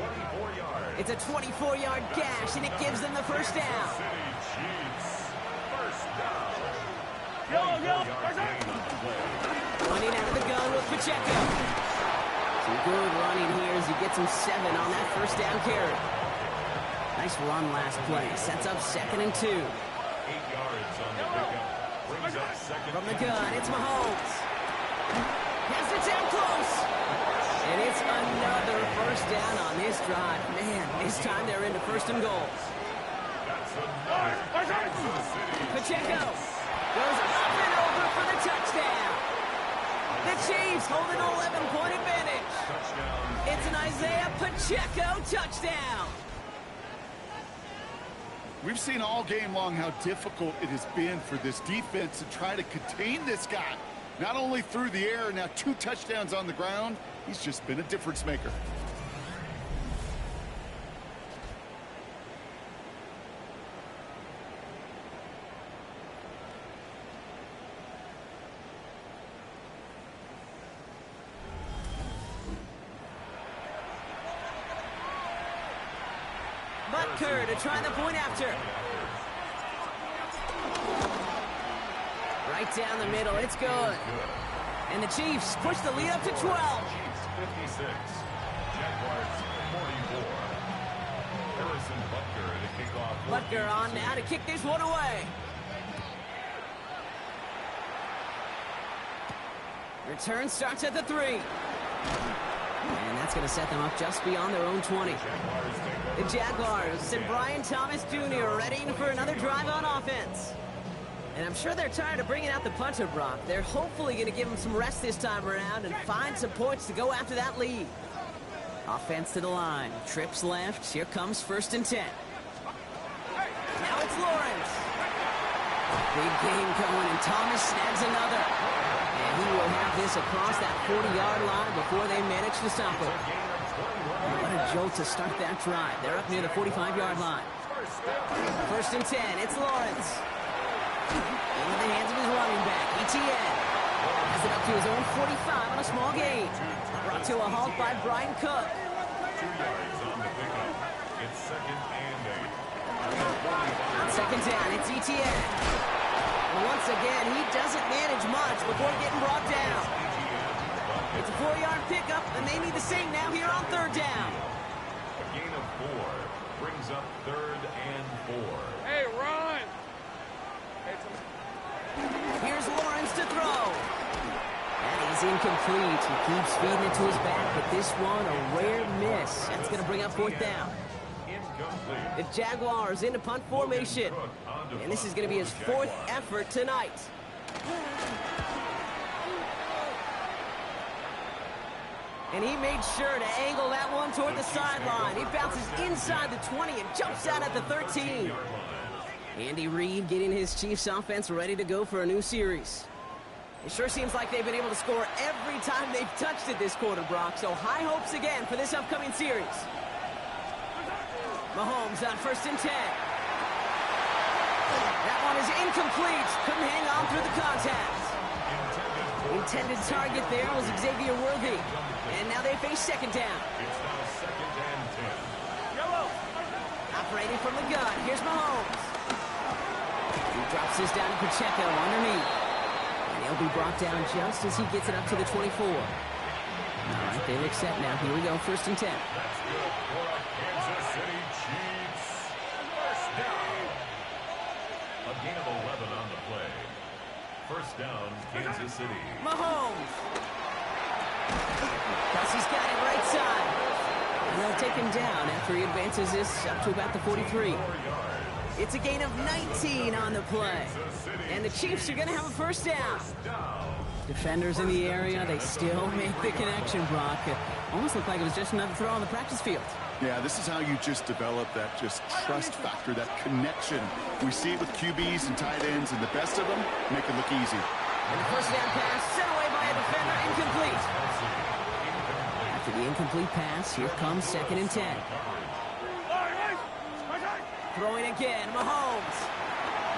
It's a 24-yard gash, and it gives them the first down. City Chiefs, first down. Running out of the gun with Pacheco. Some good running here as he gets him 7 on that first down carry. Nice run last play. Sets up 2nd and 2. 8 yards on the pickup. Brings up 2nd. From the gun, it's Mahomes. Has it down close. And it's another first down on this drive. Man, this time they're into 1st and goal. That's another Kansas City. Pacheco goes up and over for the touchdown. The Chiefs hold an 11-point advantage. Touchdown. It's an Isaiah Pacheco touchdown. We've seen all game long how difficult it has been for this defense to try to contain this guy. Not only through the air, now 2 touchdowns on the ground. He's just been a difference maker. Butker to try the point after. Right down the middle, it's good. And the Chiefs push the lead up to 12. Chiefs 56. Jaguars 44. Harrison Butker to kick off. Butker on now to kick this one away. Return starts at the 3. And that's going to set them up just beyond their own 20. The Jaguars and Brian Thomas Jr. ready for another drive on offense. And I'm sure they're tired of bringing out the punter, Brock. They're hopefully going to give him some rest this time around and find some points to go after that lead. Offense to the line. Trips left. Here comes 1st and 10. Now it's Lawrence. Big game going, and Thomas snags another. And he will have this across that 40-yard line before they manage to stop him. What a jolt to start that drive. They're up near the 45-yard line. 1st and 10. It's Lawrence. Into the hands of his running back, ETN. Has it up to his own 45 on a small gain. Brought to a halt by Brian Cook. 2 yards on the pickup. It's 2nd and 8. On 2nd down, it's ETN. And once again, he doesn't manage much before getting brought down. It's a 4-yard pickup, and they need the same now here on 3rd down. A gain of 4 brings up 3rd and 4. Hey, run! Here's Lawrence to throw. And he's incomplete. He keeps feeding it to his back, but this one, a rare miss. That's going to bring up fourth down. The Jaguars into punt formation. And this is going to be his fourth effort tonight. And he made sure to angle that one toward the sideline. He bounces inside the 20 and jumps out at the 13. Andy Reid getting his Chiefs offense ready to go for a new series. It sure seems like they've been able to score every time they've touched it this quarter, Brock. So high hopes again for this upcoming series. Mahomes on 1st and 10. That one is incomplete. Couldn't hang on through the contact. Intended target there was Xavier Worthy. And now they face second down. It's now 2nd and 10. Operating from the gun. Here's Mahomes. He drops this down to Pacheco underneath. And he'll be brought down just as he gets it up to the 24. All right, they look set now. Here we go, 1st and 10. That's good for a Kansas City Chiefs. First down. A gain of 11 on the play. First down, Kansas City. Mahomes. Kelsey's got it right side. And they'll take him down after he advances this up to about the 43. It's a gain of 19 on the play. And the Chiefs are going to have a first down. Defenders in the area, they still make the connection, Brock. It almost looked like it was just another throw on the practice field. Yeah, this is how you just develop that just trust factor, that connection. We see it with QBs and tight ends, and the best of them make it look easy. And the first down pass sent away by a defender, incomplete. After the incomplete pass, here comes 2nd and 10. Throwing again, Mahomes.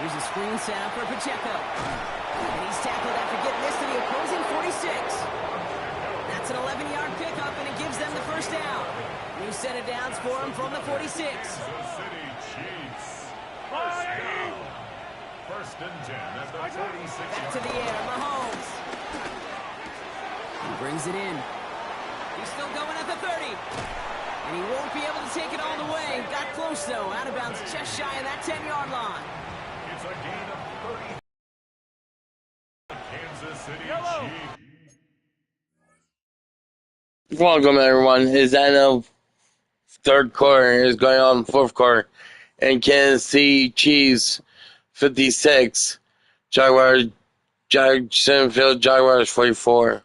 Here's a screen set up for Pacheco. And he's tackled after getting this to the opposing 46. That's an 11-yard pickup, and it gives them the first down. New set of downs for him from the 46. Kansas City Chiefs. First down. 1st and 10 at the 46. Back to the air, Mahomes. He brings it in. He's still going at the 30. And he won't be able to take it all the way. Got close, though. Out of bounds just shy of that 10-yard line. It's a gain of 30. Kansas City Chiefs. Welcome, everyone. It's the end of third quarter. It's going on fourth quarter. And Kansas City Chiefs 56. Jacksonville Jaguars 44.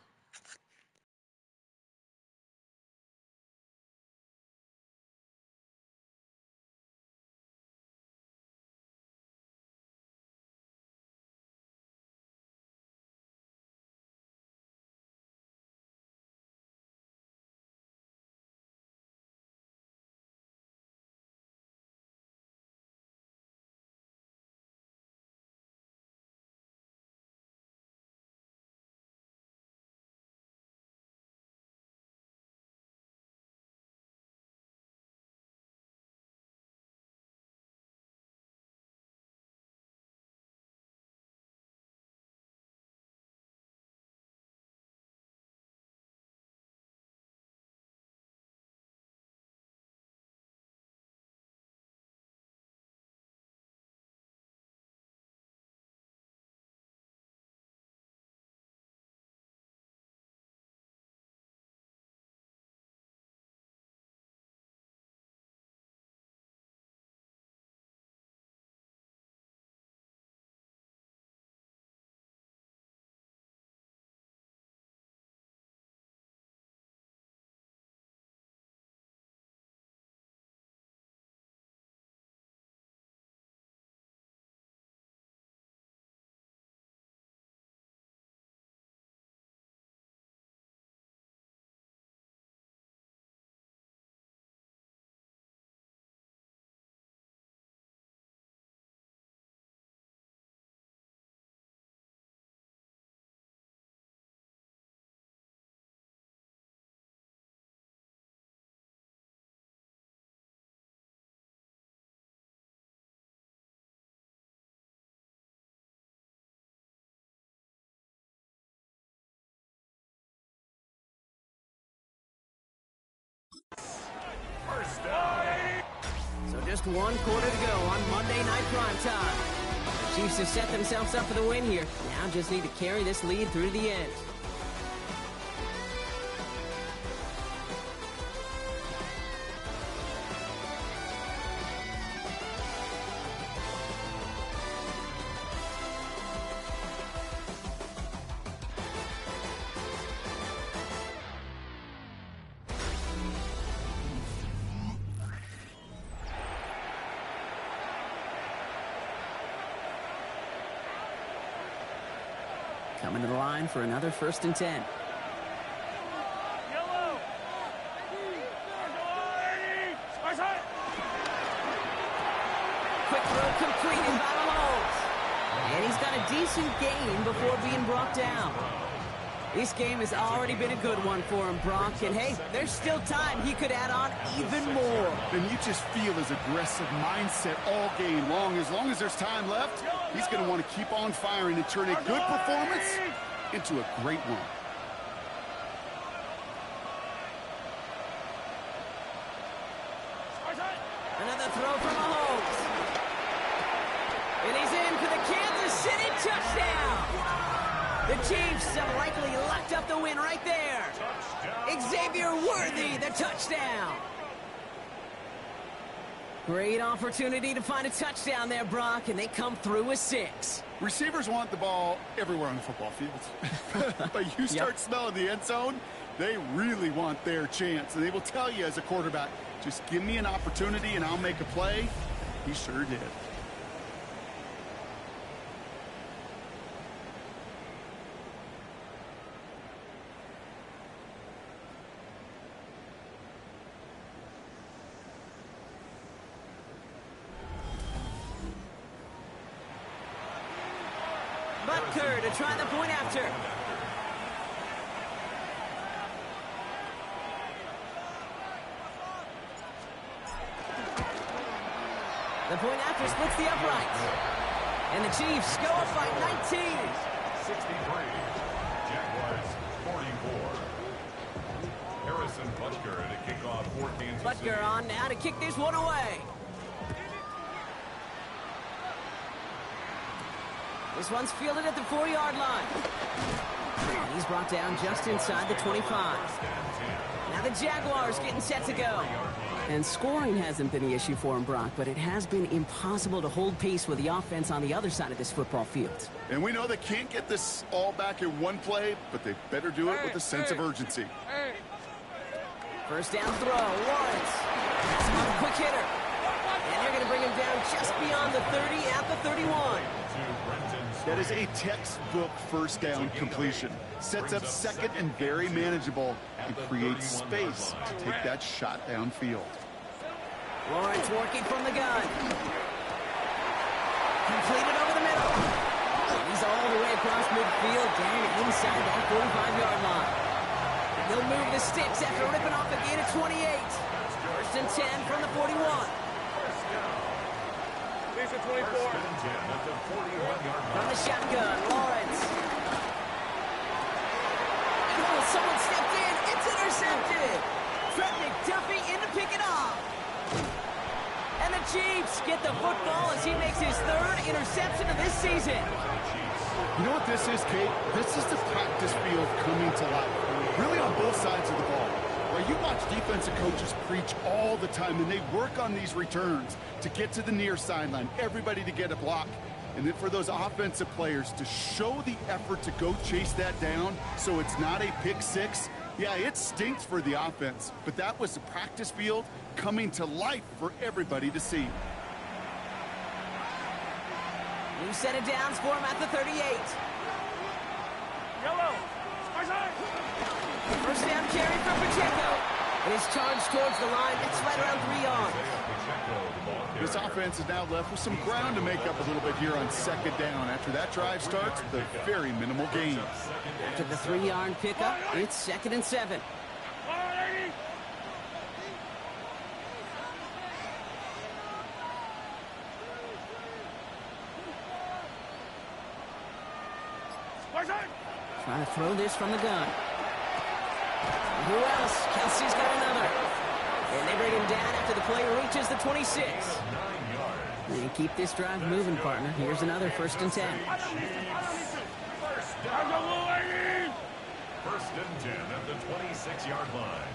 First down. So just one quarter to go on Monday Night Primetime. Chiefs have set themselves up for the win here. Now just need to carry this lead through to the end. Coming to the line for another 1st and 10. Yellow. Quick throw completed by Mahomes. And he's got a decent gain before being brought down. This game has already been a good one for him, Brock. And hey, there's still time. He could add on even more. And you just feel his aggressive mindset all game long. As long as there's time left, he's going to want to keep on firing and turn a good performance into a great one. Another throw from Mahomes. And he's in for the Kansas City touchdown. The Chiefs have likely locked up the win right there. Xavier Worthy, the touchdown. Great opportunity to find a touchdown there, Brock, and they come through with 6. Receivers want the ball everywhere on the football field. But you start smelling the end zone, they really want their chance. And they will tell you as a quarterback, just give me an opportunity and I'll make a play. He sure did. Butker to try the point after. The point after splits the upright. And the Chiefs go up by 19. 63. Jaguars 44. Harrison Butker to kick off for Kansas City. Butker on now to kick this one away. This one's fielded at the 4-yard line. And he's brought down just inside the 25. Now the Jaguars getting set to go. And scoring hasn't been the issue for him, Brock, but it has been impossible to hold pace with the offense on the other side of this football field. And we know they can't get this all back in one play, but they better do it with a sense of urgency. First down throw, Lawrence. That's another quick hitter. And they're going to bring him down just beyond the 30 at the 31. That is a textbook first down completion. Sets up second and very manageable and creates space to take that shot downfield. Lawrence working from the gun. Completed over the middle. He's all the way across midfield, down inside that 45-yard line. He'll move the sticks after ripping off a gain of 28. First and 10 from the 41. Lisa 24. From the shotgun, Lawrence. Oh, someone stepped in. It's intercepted. Fred McDuffie in to pick it off. And the Chiefs get the football as he makes his 3rd interception of this season. You know what this is, Kate? This is the practice field coming to life. Really on both sides of the ball. Where you watch defensive coaches preach all the time, and they work on these returns to get to the near sideline, everybody to get a block. And then for those offensive players to show the effort to go chase that down so it's not a pick six. Yeah, it stinks for the offense, but that was the practice field coming to life for everybody to see. New set of downs for him at the 38. Yellow. First down carry from Pacheco. And he's charged towards the line. It's right around 3 yards. This offense is now left with some ground to make up a little bit here on second down. After that drive starts, the very minimal gain. After the 3-yard pickup, it's 2nd and 7. Trying to throw this from the gun. Who else? Kelsey's got another. And they bring him down after the play reaches the 26. 9 yards. And keep this drive moving, partner. Here's another 1st and 10. First and 10 at the 26-yard line.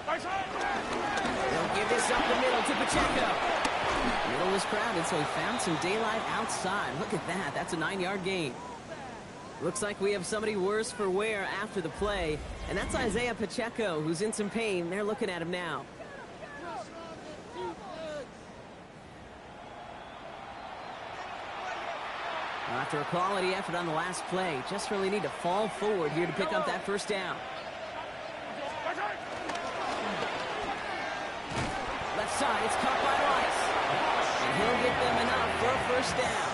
They'll give this up the middle to Pacheco. Middle was crowded, so he found some daylight outside. Look at that. That's a 9-yard gain. Looks like we have somebody worse for wear after the play, and that's Isaiah Pacheco, who's in some pain. They're looking at him now. After a quality effort on the last play, just really need to fall forward here to pick up that 1st down. Left side, it's caught by Rice. And he'll get them enough for a 1st down.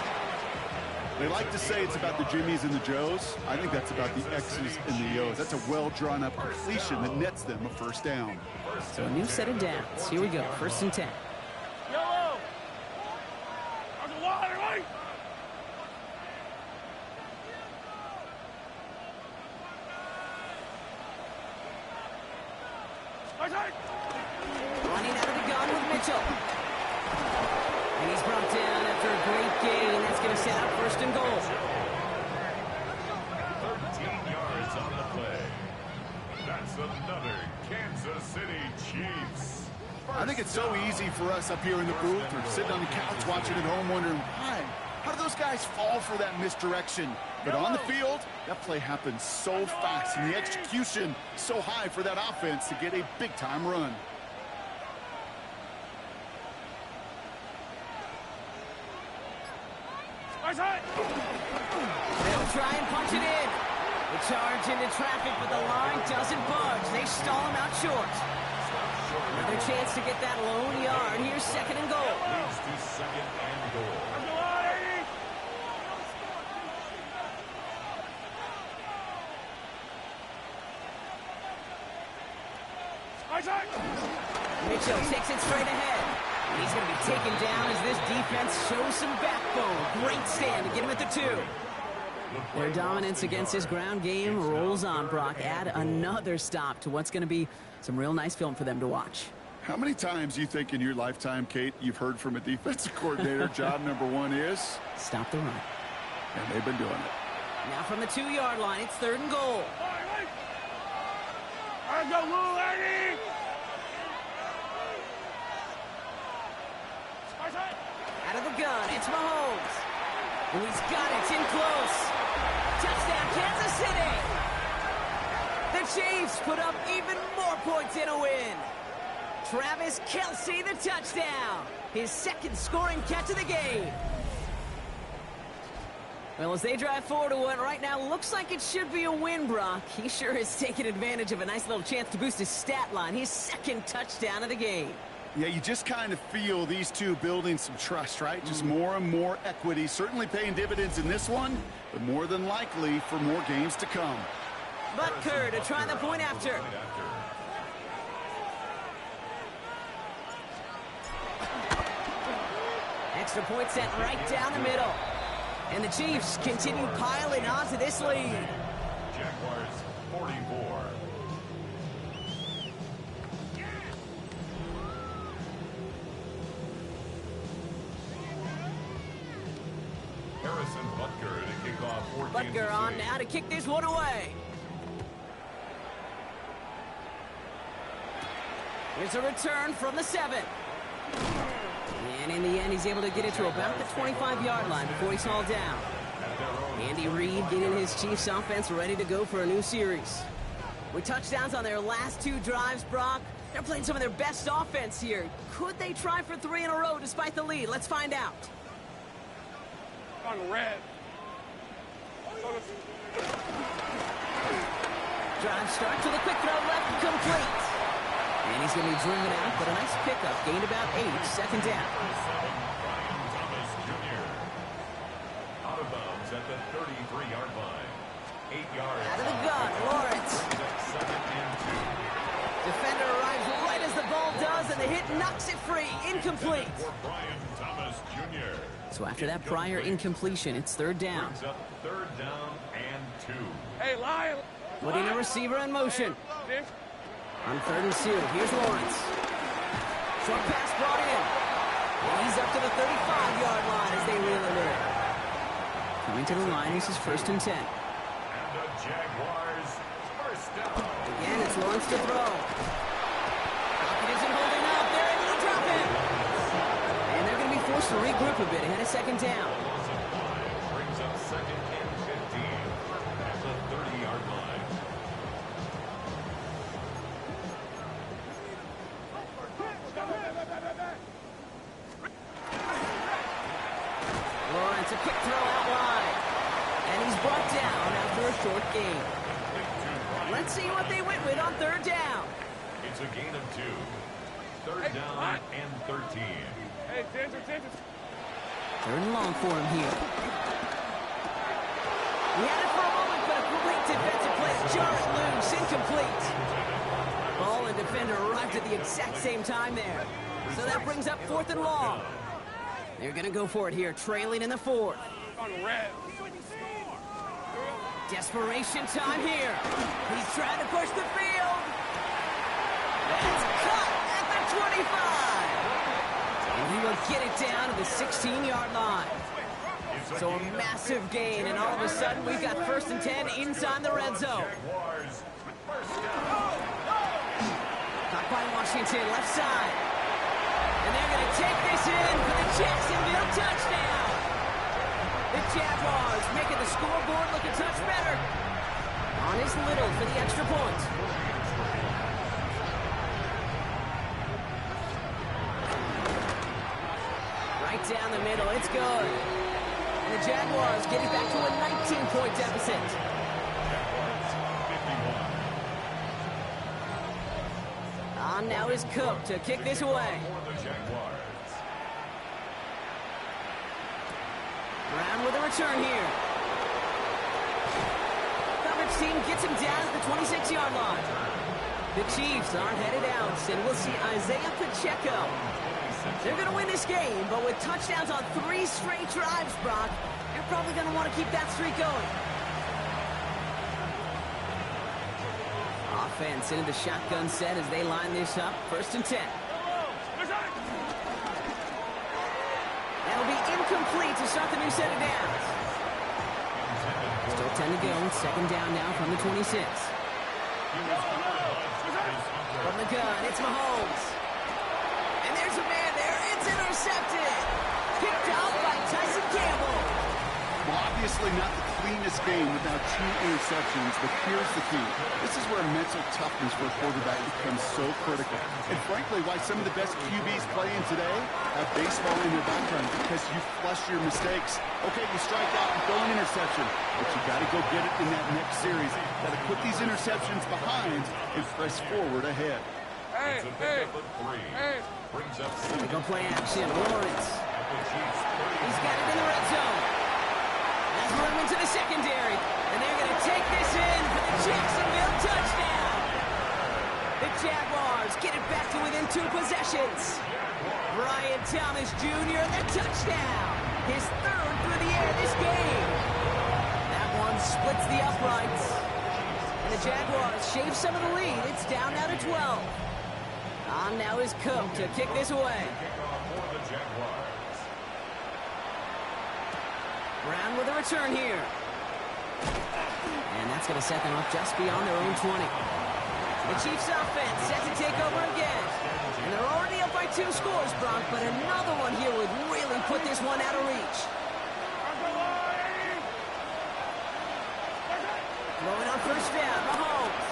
They like to say it's about the Jimmies and the Joes. I think that's about the X's and the O's. That's a well-drawn-up completion that nets them a 1st down. So a new set of downs. Here we go, 1st and 10. Running out of the gun with Mitchell. And he's brought down after a great gain. That's going to set up 1st and goal. 13 yards on the play. That's another Kansas City Chiefs. I think it's so easy for us up here in the booth or sitting on the couch watching at home wondering, why? How do those guys fall for that misdirection? But on the field, that play happens so fast, and the execution so high for that offense to get a big-time run. They'll try and punch it in. The charge into traffic, but the line doesn't budge. They stall him out short. Another chance to get that lone yard. Here's 2nd and goal. Leads to 2nd and goal. Mitchell takes it straight ahead. And he's going to be taken down as this defense shows some backbone. Great stand to get him at the 2. Their dominance against this ground game rolls on, Brock. Add another stop to what's going to be some real nice film for them to watch. How many times do you think in your lifetime, Kate, you've heard from a defensive coordinator, job number 1 is? Stop the run. And they've been doing it. Now from the 2-yard line, it's 3rd and goal. Out of the gun, it's Mahomes. And he's got it, it's in close. Touchdown, Kansas City. The Chiefs put up even more points in a win. Travis Kelce, the touchdown. His 2nd scoring catch of the game. Well, as they drive forward to what right now looks like it should be a win, Brock. He sure has taken advantage of a nice little chance to boost his stat line. His 2nd touchdown of the game. Yeah, you just kind of feel these two building some trust, right? Just more and more equity. Certainly paying dividends in this one, but more than likely for more games to come. Butker to try the point after. Extra point set right down the middle. And the Chiefs continue piling onto this lead. Jaguars 44. Harrison Butker to kick off for Kansas Butker on City. now to kick this one away. Here's a return from the 7. And in the end, he's able to get it to about the 25-yard line before he's hauled down. Andy Reid getting his Chiefs offense ready to go for a new series. With touchdowns on their last 2 drives, Brock, they're playing some of their best offense here. Could they try for 3 in a row despite the lead? Let's find out. On red. Drive starts with a quick throw left, complete. And he's going to be driven out, but a nice pickup. Gained about 8, 2nd down. Brian Thomas Jr. Out of bounds at the 33-yard line. 8 yards. Out of the gun, Lawrence. 2nd and 2. Defender arrives right as the ball does, and the hit knocks it free. Incomplete. For Brian Thomas Jr. So after that prior incompletion, it's 3rd down. Brings up 3rd down and 2. Hey, Lyle. Putting a receiver in motion. On 3rd and 2, here's Lawrence. Short pass brought in. And he's up to the 35-yard line as they reel him in. Coming to the line, this is 1st and 10. And the Jaguars first down. Again, it's Lawrence to throw. Pocket isn't holding up. They're able to drop him. And they're going to be forced to regroup a bit ahead of 2nd down. Brings up 2nd and 15 at the 30-yard line. Lawrence, a quick throw out wide. And he's brought down after a short gain. Let's see what they went with on 3rd down. It's a gain of 2. 3rd down and 13. Hey, attention. 3rd and long for him here. He had it for a moment, but a great defensive play. Jarrett loose, incomplete. Ball and defender arrived at the exact same time there. So that brings up 4th and long. They're going to go for it here, trailing in the 4th. On red. Desperation time here. He's trying to push the field. It's cut at the 25. And he will get it down to the 16-yard line. So a massive gain, and all of a sudden we've got 1st and 10 inside the red zone. Caught by Washington, left side. And they're going to take this in for the Jacksonville touchdown. The Jaguars making the scoreboard look a touch better. On his Little for the extra point. Right down the middle, it's good. And the Jaguars get it back to a 19-point deficit. On now is Cook to kick this away. Brown with a return here. Coverage team gets him down at the 26-yard line. The Chiefs aren't headed out, and we'll see Isaiah Pacheco. They're going to win this game, but with touchdowns on 3 straight drives, Brock, you're probably going to want to keep that streak going. Offense into the shotgun set as they line this up. 1st and 10. That'll be incomplete to start the new set of downs. Still 10 to go. 2nd down now from the 26. From the gun, it's Mahomes. And there's a man there. It's intercepted. Picked off by Tyson Campbell. Well, obviously not the cleanest game without 2 interceptions, but here's the key. This is where mental toughness for a quarterback becomes so critical. And frankly, why some of the best QBs playing today have baseball in their background, because you flush your mistakes. Okay, you strike out and throw an interception, but you got to go get it in that next series. Got to put these interceptions behind and press forward ahead. Hey. Brings up They go play action. Lawrence. He's got it in the red zone. That's run into the secondary. And they're going to take this in for the Jacksonville touchdown. The Jaguars get it back to within 2 possessions. Brian Thomas Jr. the touchdown. His 3rd through the air this game. That one splits the uprights. And the Jaguars shave some of the lead. It's down now to 12. On now is Cook to kick this away. Brown with a return here. And that's going to set them up just beyond their own 20. The Chiefs offense set to take over again. And they're already up by 2 scores, Brock, but another one here would really put this one out of reach. Throwing on 1st down, Mahomes.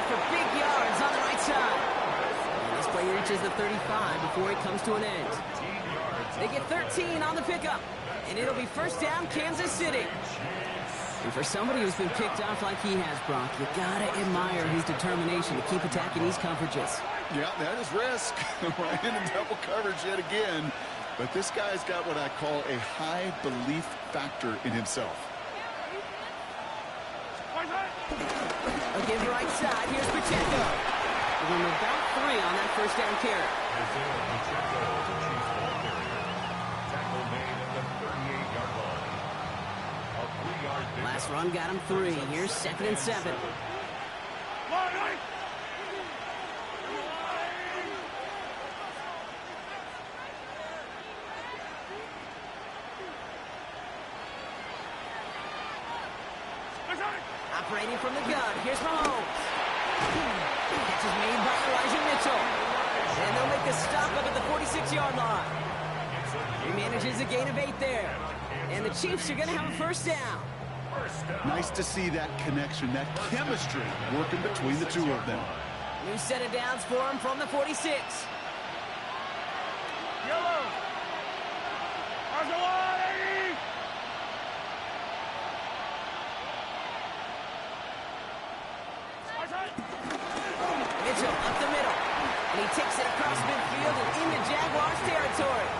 For big yards on the right side. And this play reaches the 35 before it comes to an end. They get 13 on the pickup, and it'll be 1st down, Kansas City. And for somebody who's been picked off like he has, Brock, you gotta admire his determination to keep attacking these coverages. Yeah, that is risk. Right into double coverage yet again. But this guy's got what I call a high belief factor in himself. Again, right side. Here's Pacheco. We're about 3 on that 1st down carry. Last run got him 3. Here's 2nd and 7. Operating from the gun, here's Mahomes. Catch is made by Elijah Mitchell. And they'll make a stop up at the 46-yard line. He manages a gain of 8 there. And the Chiefs are going to have a first down. Nice to see that connection, that chemistry working between the two of them. New set of downs for him from the 46. Yellow. Arcelani. Mitchell up the middle. And he takes it across midfield and into Jaguars territory.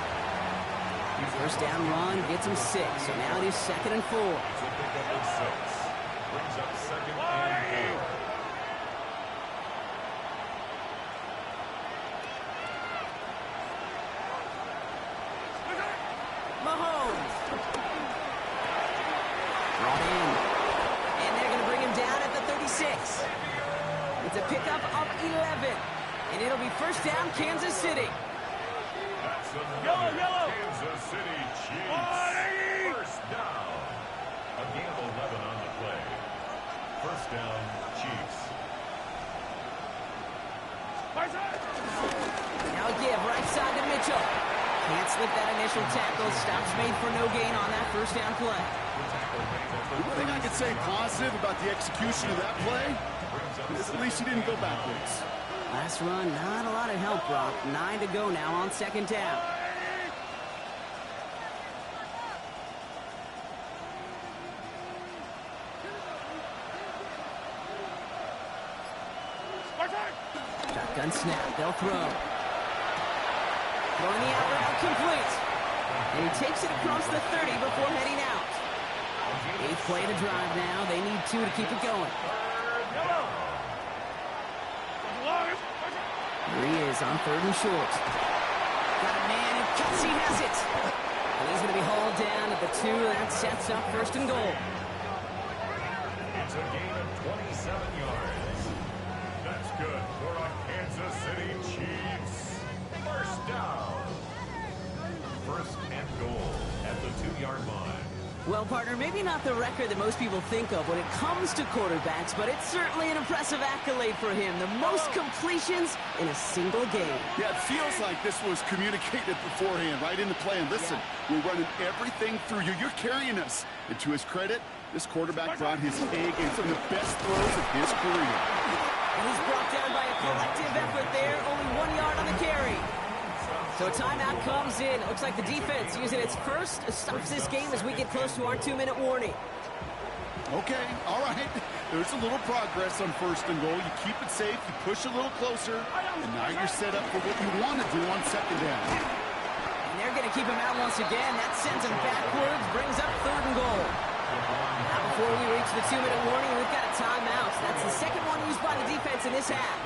First down run gets him 6. So now it is 2nd and 4. It's a pickup of 6. Brings up 2nd and 4. Mahomes. Brought in. And they're going to bring him down at the 36. It's a pickup of 11. And it'll be first down, Kansas City. That's another Kansas City Chiefs. First down. A gain of 11 on the play. First down, Chiefs. Now a give right side to Mitchell. Can't slip that initial tackle. Stops made for no gain on that first down play. One thing I could say positive about the execution of that play is at least he didn't go backwards. Last run, not a lot of help, Brock. 9 to go now on 2nd down. Shotgun snap, they'll throw. Throwing the out route complete. And he takes it across the 30 before heading out. 8th play to drive now. They need 2 to keep it going. Here he is on 3rd and short. Got a man who cuts, he has it. And he's going to be hauled down at the 2. That sets up 1st and goal. It's a gain of 27 yards. That's good for a Kansas City Chiefs. First down. 1st and goal at the 2-yard line. Well, partner, maybe not the record that most people think of when it comes to quarterbacks, but it's certainly an impressive accolade for him. The most completions in a single game. Yeah, it feels like this was communicated beforehand, right in the play. And listen, we're running everything through you. You're carrying us. And to his credit, this quarterback brought his A game, some of the best throws of his career. And he's brought down by a collective effort there, only 1 yard on the carry. So a timeout comes in. Looks like the defense using its first stops this game as we get close to our 2-minute warning. Okay, all right. There's a little progress on 1st and goal. You keep it safe, you push a little closer, and now you're set up for what you want to do on 2nd down. And they're going to keep him out once again. That sends him backwards, brings up 3rd and goal. Now before we reach the 2-minute warning, we've got a timeout. That's the second one used by the defense in this half.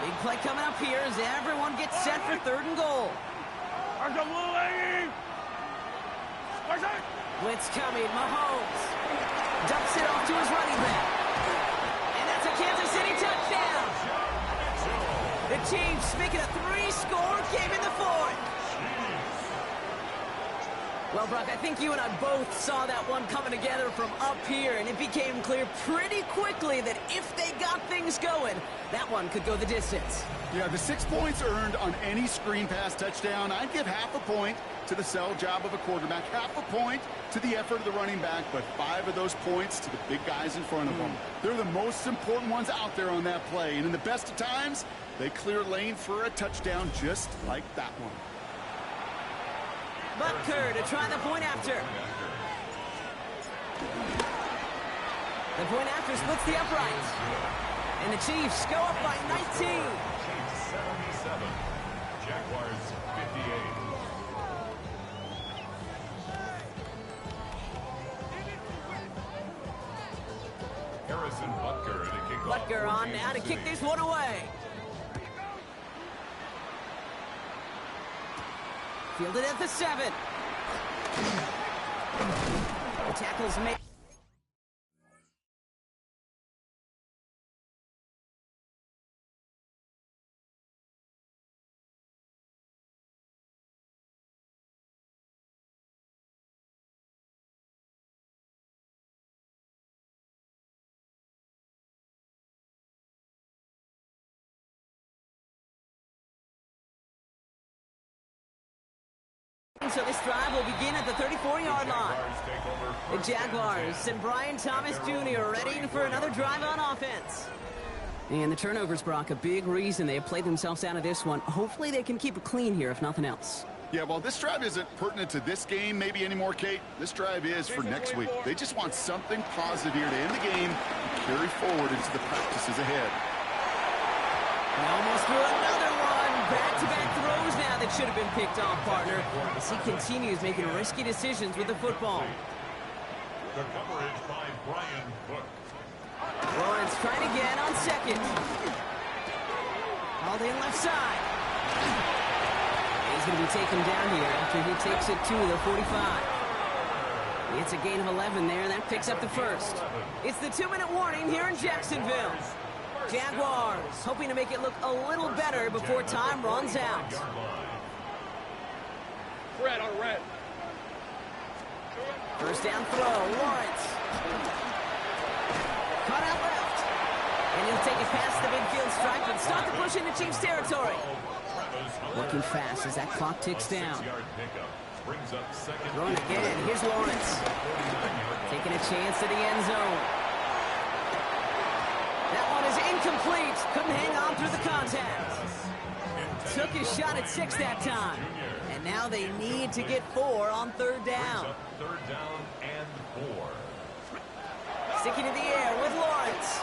Big play coming up here as everyone gets set for 3rd and goal. Blitz coming, Mahomes dumps it off to his running back. And that's a Kansas City touchdown. The Chiefs making a 3-score game in the 4th. Well, Brock, I think you and I both saw that one coming together from up here, and it became clear pretty quickly that if they got things going, that one could go the distance. Yeah, the 6 points earned on any screen pass touchdown, I'd give half a point to the sell job of a quarterback, half a point to the effort of the running back, but 5 of those points to the big guys in front of them. They're the most important ones out there on that play, and in the best of times, they clear lane for a touchdown just like that one. Butker to try the point after. The point after splits the uprights. And the Chiefs go up by 19. Chiefs 77. Jaguars 58. Harrison Butker to kick off. Butker on now to kick this one away. Fielded at the 7. The tackle's made. So this drive will begin at the 34-yard line. The Jaguars and Brian Thomas Jr. ready for another drive on offense. And the turnovers, Brock, a big reason they have played themselves out of this one. Hopefully they can keep it clean here, if nothing else. Yeah, while this drive isn't pertinent to this game maybe anymore, Kate, this drive is for next week. They just want something positive here to end the game and carry forward into the practices ahead. Almost threw another one. Back-to-back throws now that should have been picked off, partner, as he continues making risky decisions with the football. The coverage by Brian Cook. Lawrence trying again on second. All in left side. He's going to be taken down here after he takes it to the 45. It's a gain of 11 there, and that picks up the first. It's the 2-minute warning here in Jacksonville. Jaguars hoping to make it look a little better before time runs out. Red on red. First down throw, Lawrence. Cut out left. And he'll take it past the midfield stripe and start the push into Chiefs territory. Working fast as that clock ticks down. Throwing again, here's Lawrence. Taking a chance to the end zone. That one is incomplete. Couldn't hang on through the contact. Took his shot at 6 that time. And now they need to get 4 on third down. Third down and 4. Sticking to the air with Lawrence.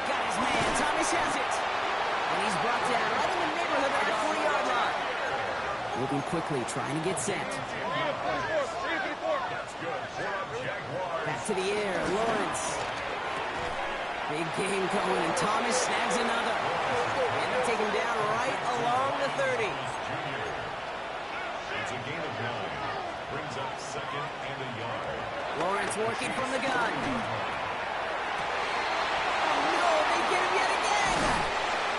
Got his man. Thomas has it. And he's brought down right in the neighborhood of that 40-yard line. Moving quickly, trying to get set. Back to the air, Lawrence. Big game going, and Thomas snags another. And they take him down right along the 30. It's a gain of 9. Brings up second and a yard. Lawrence working from the gun. Oh no, they get him yet again.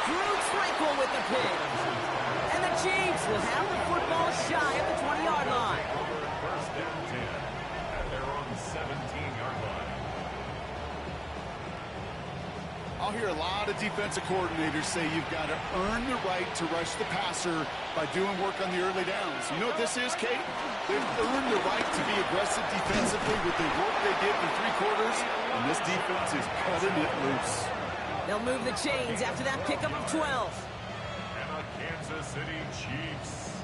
Drew Tranquil with the pick. And the Chiefs will have the football shy of the 20-yard line. First down 10. And they're on the 17-yard line. I'll hear a lot of defensive coordinators say you've got to earn the right to rush the passer by doing work on the early downs. You know what this is, Kate? They've earned the right to be aggressive defensively with the work they did in 3 quarters, and this defense is cutting it loose. They'll move the chains after that pickup of 12. And the Kansas City Chiefs.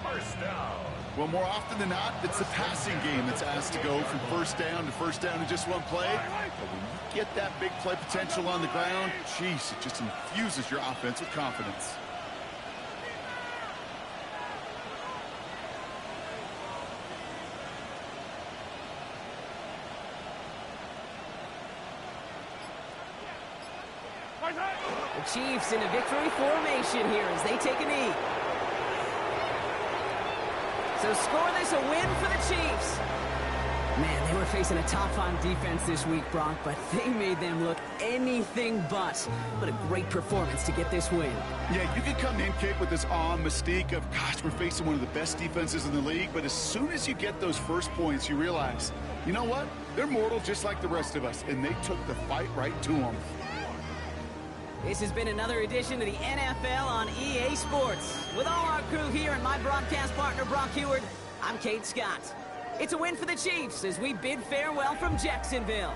First down. Well, more often than not, it's the passing game that's asked to go from first down in just one play. But when you get that big play potential on the ground, geez, it just infuses your offense with confidence. The Chiefs in a victory formation here as they take a knee. So score this a win for the Chiefs. Man, they were facing a top-5 defense this week, Brock, but they made them look anything but. What a great performance to get this win. Yeah, you can come in, Kate, with this awe and mystique of, gosh, we're facing one of the best defenses in the league, but as soon as you get those first points, you realize, you know what? They're mortal just like the rest of us, and they took the fight right to them. This has been another edition of the NFL on EA Sports. With all our crew here and my broadcast partner, Brock Heward, I'm Kate Scott. It's a win for the Chiefs as we bid farewell from Jacksonville.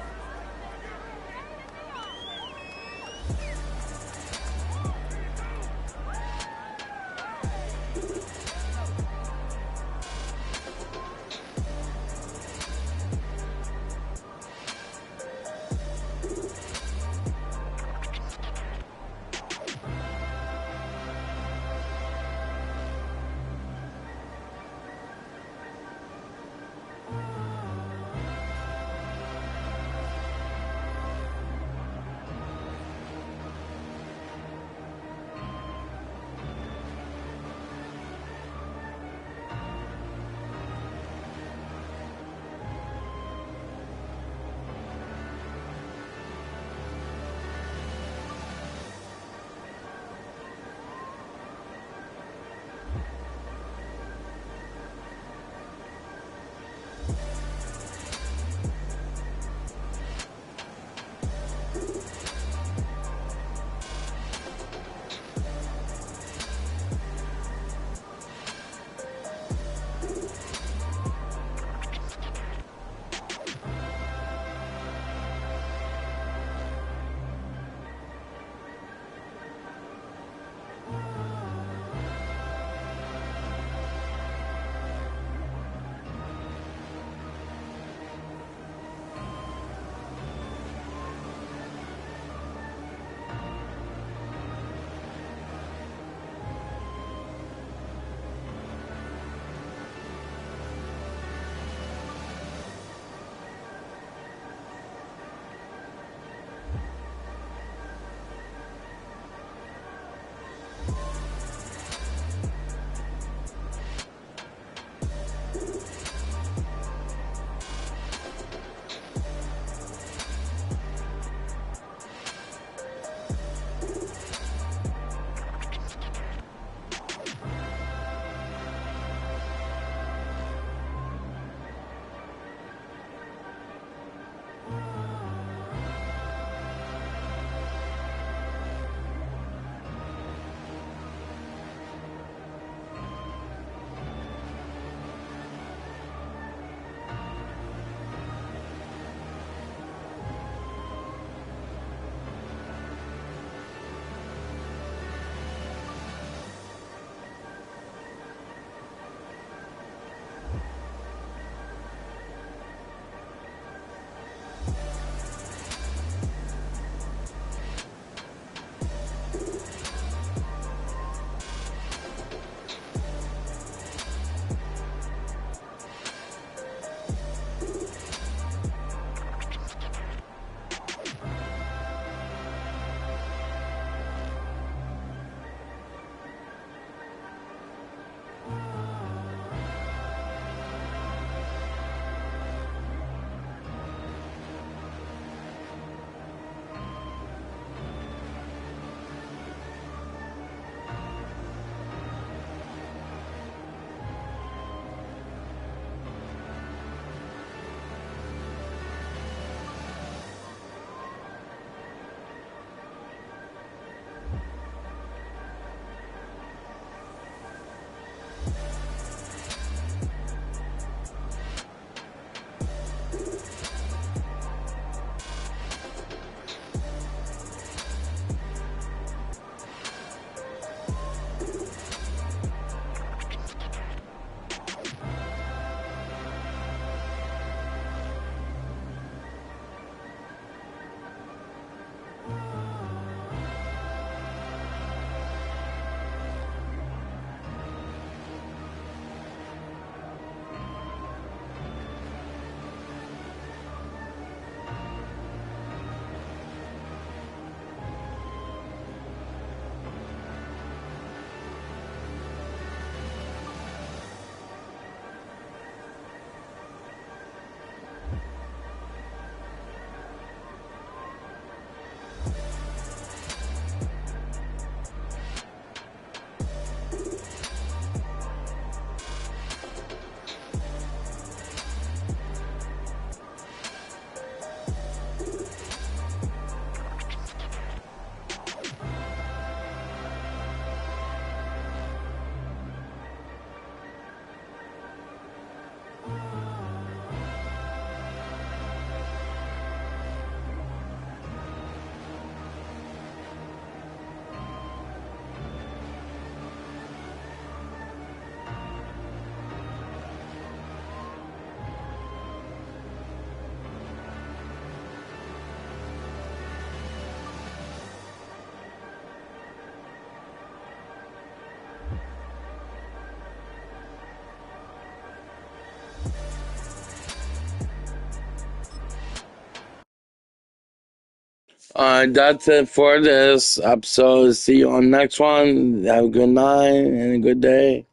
That's it for this episode. See you on the next one. Have a good night and a good day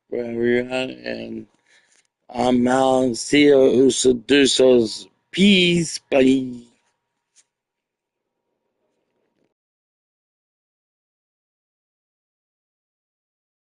wherever you're at. And I'm out. See you, Usa Deuces. Peace. Bye.